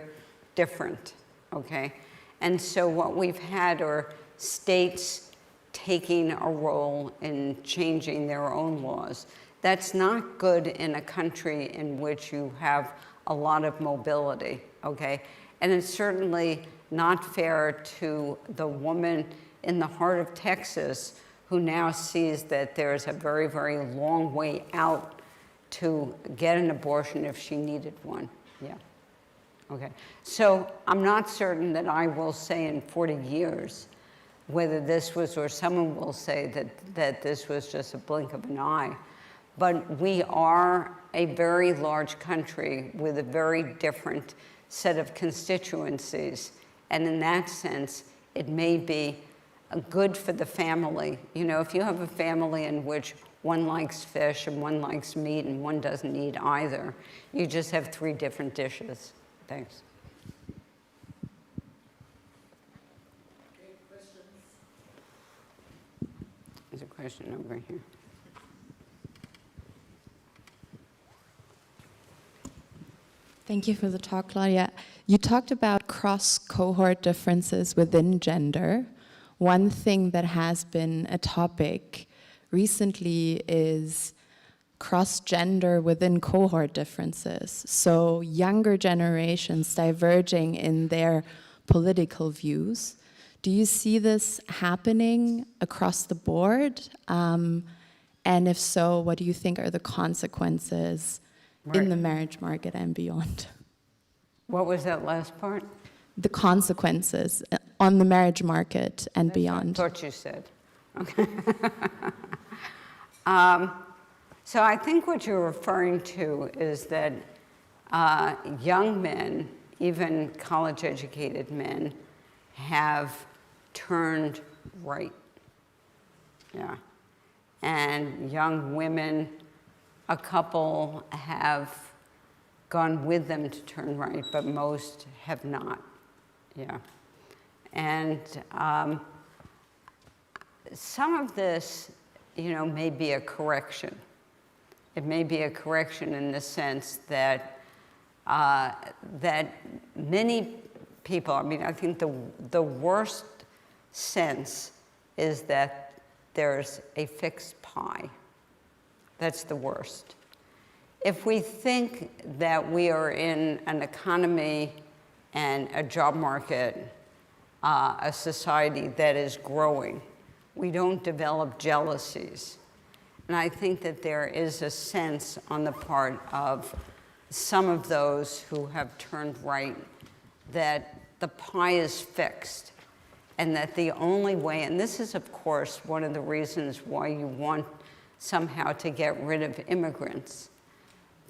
different, okay? And so what we've had are states taking a role in changing their own laws. That's not good in a country in which you have a lot of mobility, okay? And it's certainly not fair to the woman in the heart of Texas who now sees that there's a very, very long way out to get an abortion if she needed one. Yeah. Okay. So I'm not certain that I will say in 40 years whether this was, or someone will say that this was just a blink of an eye. But we are a very large country with a very different set of constituencies. And in that sense, it may be good for the family. You know, if you have a family in which one likes fish and one likes meat and one doesn't eat either, you just have 3 different dishes. Thanks. Okay, questions? There's a question over here. Thank you for the talk, Claudia. You talked about cross-cohort differences within gender. One thing that has been a topic recently is cross-gender within cohort differences. So younger generations diverging in their political views. Do you see this happening across the board? And if so, what do you think are the consequences in the marriage market and beyond? What was that last part? The consequences on the marriage market and beyond. I thought you said. Okay. So I think what you're referring to is that young men, even college-educated men, have turned right. Yeah. And young women, a couple have gone with them to turn right, but most have not. Yeah. And some of this, may be a correction. It may be a correction in the sense that that many people, I think the worst sense is that there's a fixed pie. That's the worst. If we think that we are in an economy and a job market, a society that is growing, we don't develop jealousies. And I think that there is a sense on the part of some of those who have turned right that the pie is fixed, and that the only way, and this is of course one of the reasons why you want somehow to get rid of immigrants,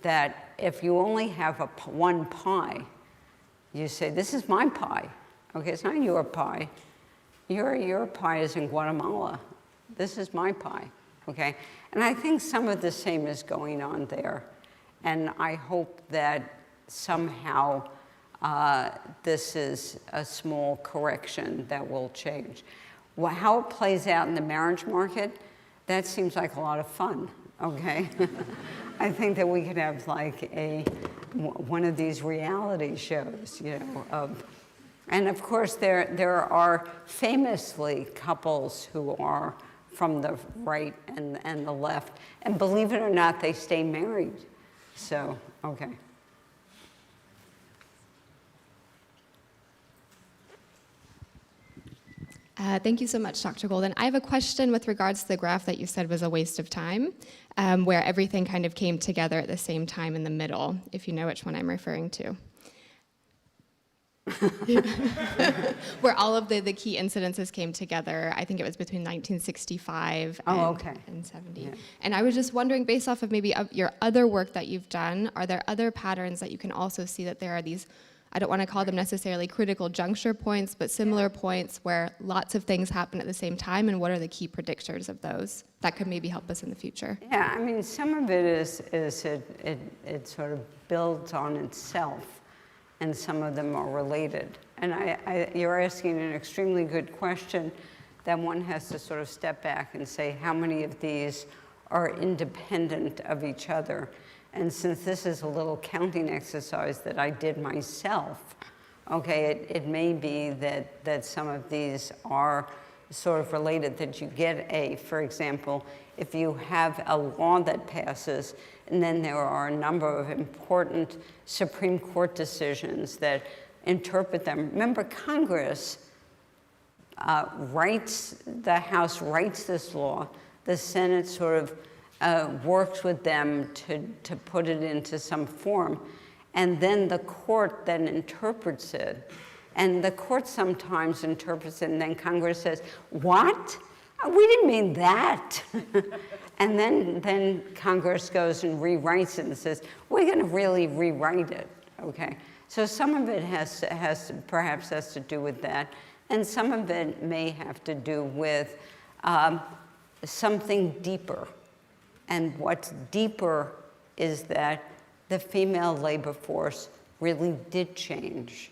that if you only have one pie, you say, this is my pie. Okay, it's not your pie. Your pie is in Guatemala. This is my pie, okay? And I think some of the same is going on there. And I hope that somehow this is a small correction that will change. Well, how it plays out in the marriage market, that seems like a lot of fun, okay? I think that we could have like one of these reality shows, and of course there are famously couples who are from the right and the left, and believe it or not, they stay married. So, okay. Thank you so much, Dr. Golden. I have a question with regards to the graph that you said was a waste of time, where everything kind of came together at the same time in the middle, if you know which one I'm referring to. Where all of the key incidences came together. I think it was between 1965 and 70. Yeah. And I was just wondering, based off of maybe your other work that you've done, are there other patterns that you can also see that there are these, I don't want to call them necessarily critical juncture points, but similar points where lots of things happen at the same time, and what are the key predictors of those that could maybe help us in the future? Yeah, some of it is it sort of builds on itself, and some of them are related. And you're asking an extremely good question that one has to sort of step back and say, how many of these are independent of each other? And since this is a little counting exercise that I did myself, okay, it may be that some of these are sort of related, that you get for example, if you have a law that passes, and then there are a number of important Supreme Court decisions that interpret them. Remember, Congress the House writes this law, the Senate sort of works with them to put it into some form, and then the court then interprets it. And the court sometimes interprets it, and then Congress says, what? We didn't mean that. And then Congress goes and rewrites it and says, we're going to really rewrite it, okay? So some of it perhaps has to do with that, and some of it may have to do with something deeper. And what's deeper is that the female labor force really did change.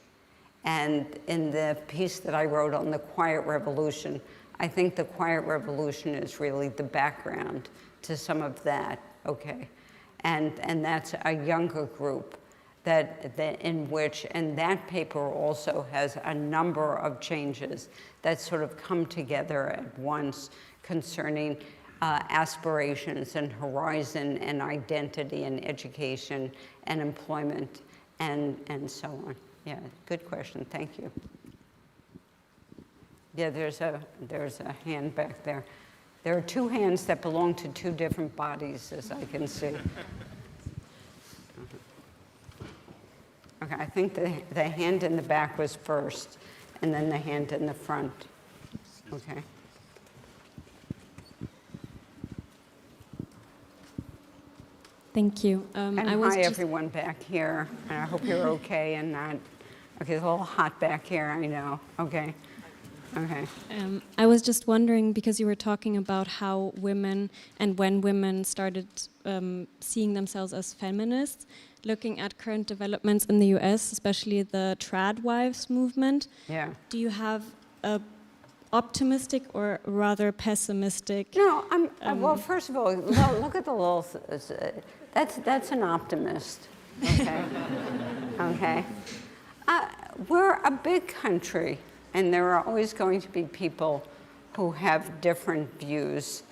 And in the piece that I wrote on the Quiet Revolution, I think the Quiet Revolution is really the background to some of that, okay? And that's a younger group in which, and that paper also has a number of changes that sort of come together at once concerning aspirations and horizon and identity and education and employment and so on. Yeah, good question, thank you. Yeah, there's a hand back there. There are two hands that belong to two different bodies, as I can see. Okay, I think the hand in the back was first, and then the hand in the front. Okay. Thank you. And hi, everyone back here. And I hope you're okay and not. Okay, it's a little hot back here, I know. Okay. Okay. I was just wondering, because you were talking about how women and when women started seeing themselves as feminists, looking at current developments in the US, especially the trad wives movement. Yeah. Do you have a optimistic or rather pessimistic? No, well, first of all, look at the little, that's an optimist, okay? Okay. We're a big country, and there are always going to be people who have different views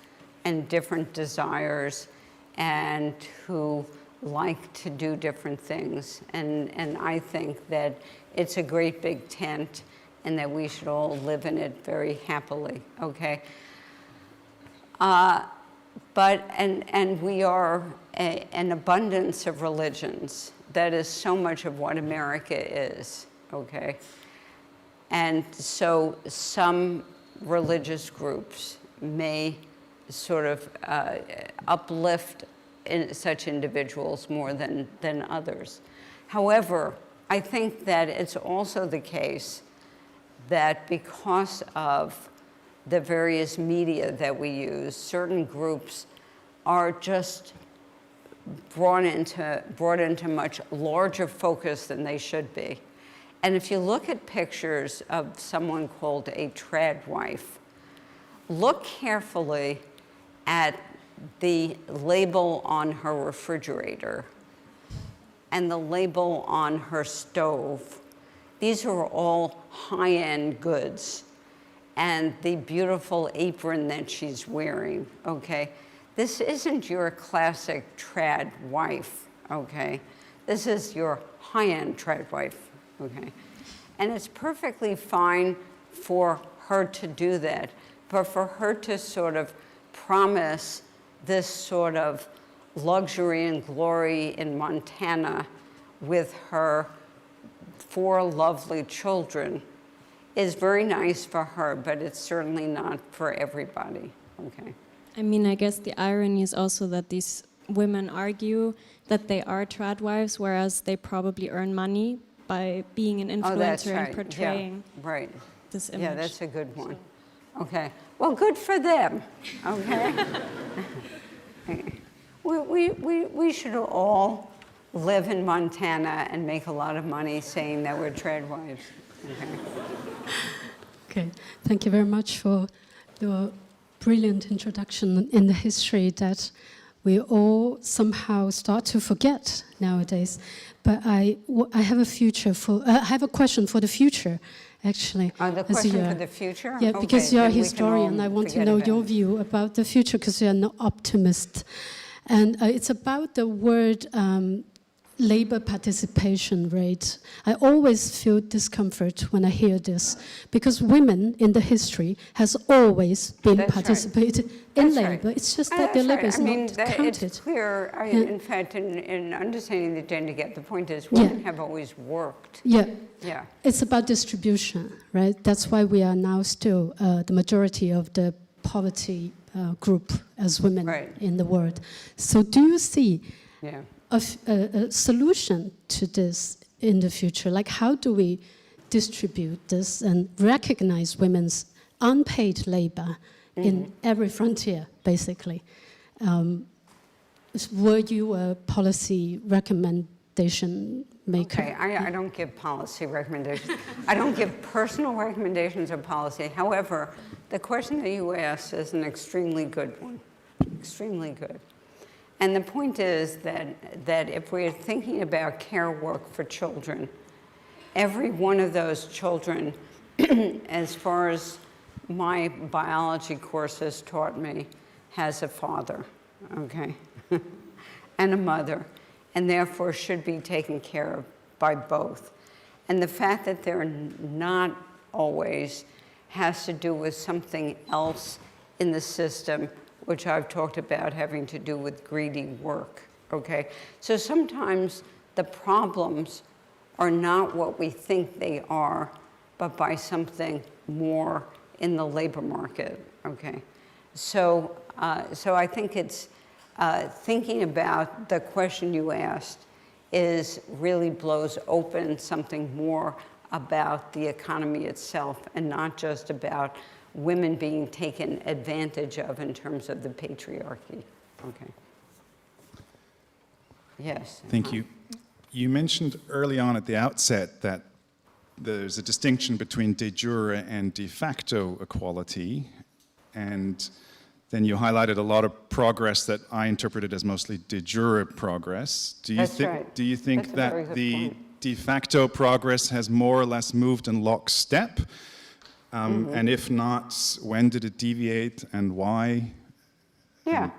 and different desires and who like to do different things. And I think that it's a great big tent and that we should all live in it very happily, okay? And we are an abundance of religions. That is so much of what America is, okay? And so some religious groups may sort of uplift such individuals more than others. However, I think that it's also the case that because of the various media that we use, certain groups are just brought into much larger focus than they should be. And if you look at pictures of someone called a trad wife, look carefully at the label on her refrigerator and the label on her stove. These are all high-end goods. And the beautiful apron that she's wearing, okay? This isn't your classic trad wife, okay? This is your high-end trad wife, okay? And it's perfectly fine for her to do that, but for her to sort of promise this sort of luxury and glory in Montana with her 4 lovely children is very nice for her, but it's certainly not for everybody, okay? I mean, I guess the irony is also that these women argue that they are trad wives, whereas they probably earn money by being an influencer and portraying this image. Yeah, that's a good one. Okay, well, good for them, okay? We should all live in Montana and make a lot of money saying that we're trad wives, okay? Okay, thank you very much for your brilliant introduction in the history that we all somehow start to forget nowadays. But I have I have a question for the future, actually. The question for the future? Yeah, okay, because you're a historian. I want to know your view about the future because you're an optimist. And it's about the word labor participation rate. I always feel discomfort when I hear this because women in the history has always been participated in labor. It's just that their labor is not counted. It's clear, in fact, in understanding the gender gap, the point is women have always worked. Yeah. Yeah. It's about distribution, right? That's why we are now still the majority of the poverty group as women in the world. So do you see a solution to this in the future? Like, how do we distribute this and recognize women's unpaid labor in every frontier, basically? Were you a policy recommendation maker? Okay, I don't give policy recommendations. I don't give personal recommendations of policy. However, the question that you asked is an extremely good one, extremely good. And the point is that if we're thinking about care work for children, every one of those children, as far as my biology courses taught me, has a father, okay, and a mother, and therefore should be taken care of by both. And the fact that they're not always has to do with something else in the system, which I've talked about having to do with greedy work, okay? So sometimes the problems are not what we think they are, but by something more in the labor market, okay? So I think it's thinking about the question you asked really blows open something more about the economy itself and not just about women being taken advantage of in terms of the patriarchy. Okay. Yes. Thank you. You mentioned early on at the outset that there's a distinction between de jure and de facto equality, and then you highlighted a lot of progress that I interpreted as mostly de jure progress. Do you think that the de facto progress has more or less moved in lockstep? And if not, when did it deviate and why? Yeah.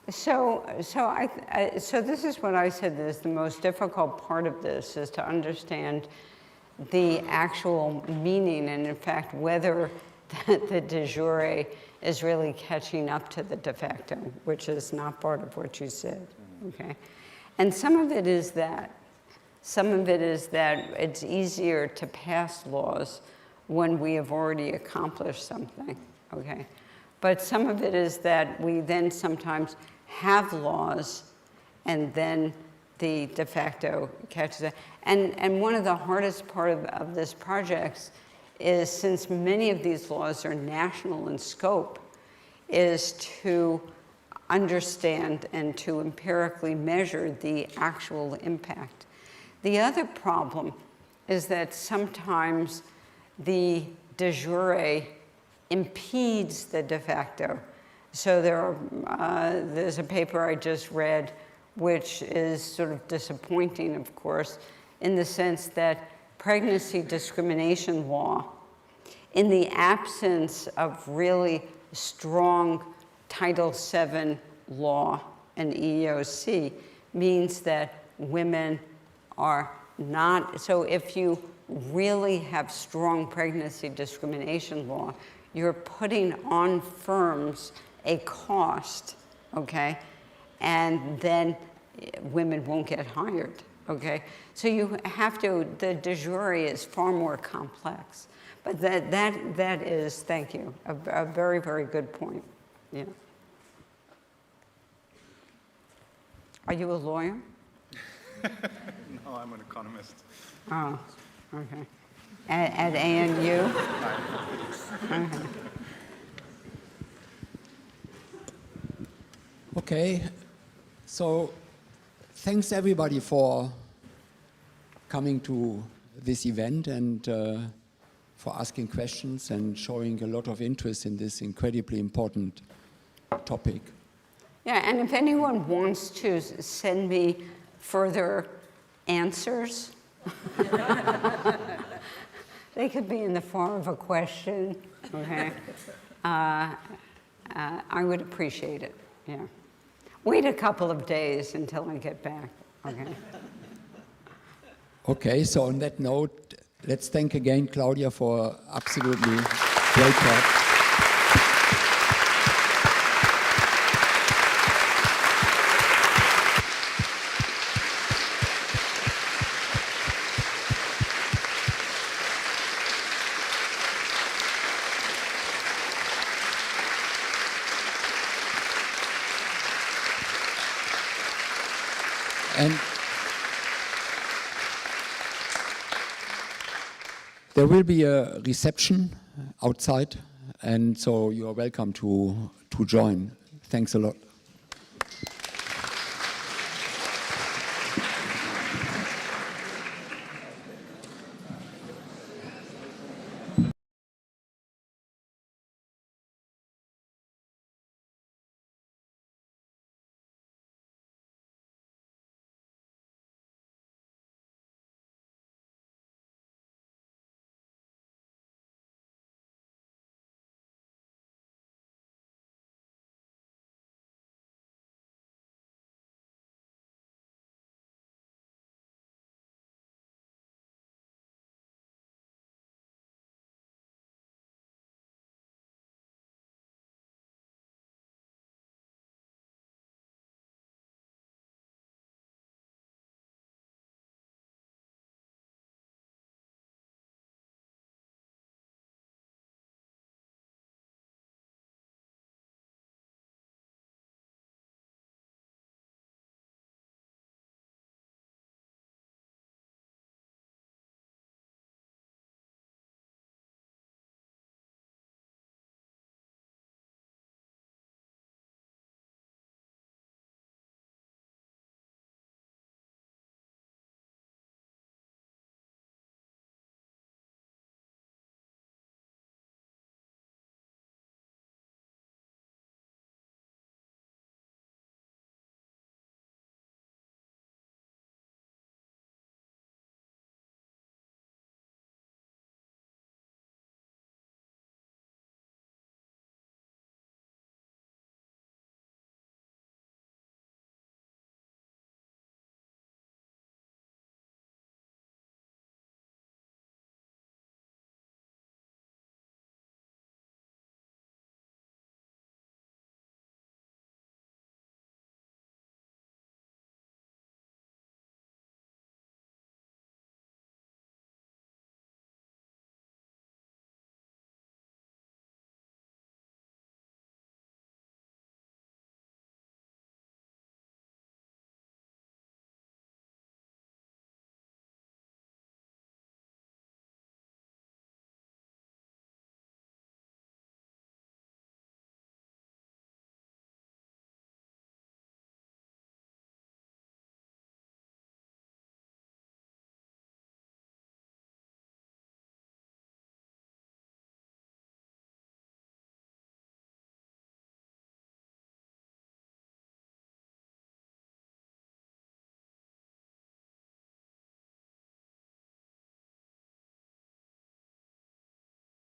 So this is what I said is the most difficult part of this, is to understand the actual meaning and, in fact, whether the de jure is really catching up to the de facto, which is not part of what you said, okay? And some of it is that. Some of it is that it's easier to pass laws when we have already accomplished something, okay? But some of it is that we then sometimes have laws and then the de facto catches it. And one of the hardest part of this project is, since many of these laws are national in scope, is to understand and to empirically measure the actual impact. The other problem is that sometimes the de jure impedes the de facto. So there's a paper I just read which is sort of disappointing, of course, in the sense that pregnancy discrimination law, in the absence of really strong Title VII law and EEOC, means that women are not, so if you really have strong pregnancy discrimination law, you're putting on firms a cost, okay? And then women won't get hired, okay? So you have to, the de jure is far more complex. But that is, thank you, a very, very good point, yeah. Are you a lawyer? No, I'm an economist. Oh, okay. At ANU? Okay. Okay, so thanks everybody for coming to this event and for asking questions and showing a lot of interest in this incredibly important topic. Yeah, and if anyone wants to send me further answers, they could be in the form of a question, okay? I would appreciate it, yeah. Wait a couple of days until I get back, okay? Okay, so on that note, let's thank again Claudia for absolutely great talk. And there will be a reception outside, and so you are welcome to join. Thanks a lot.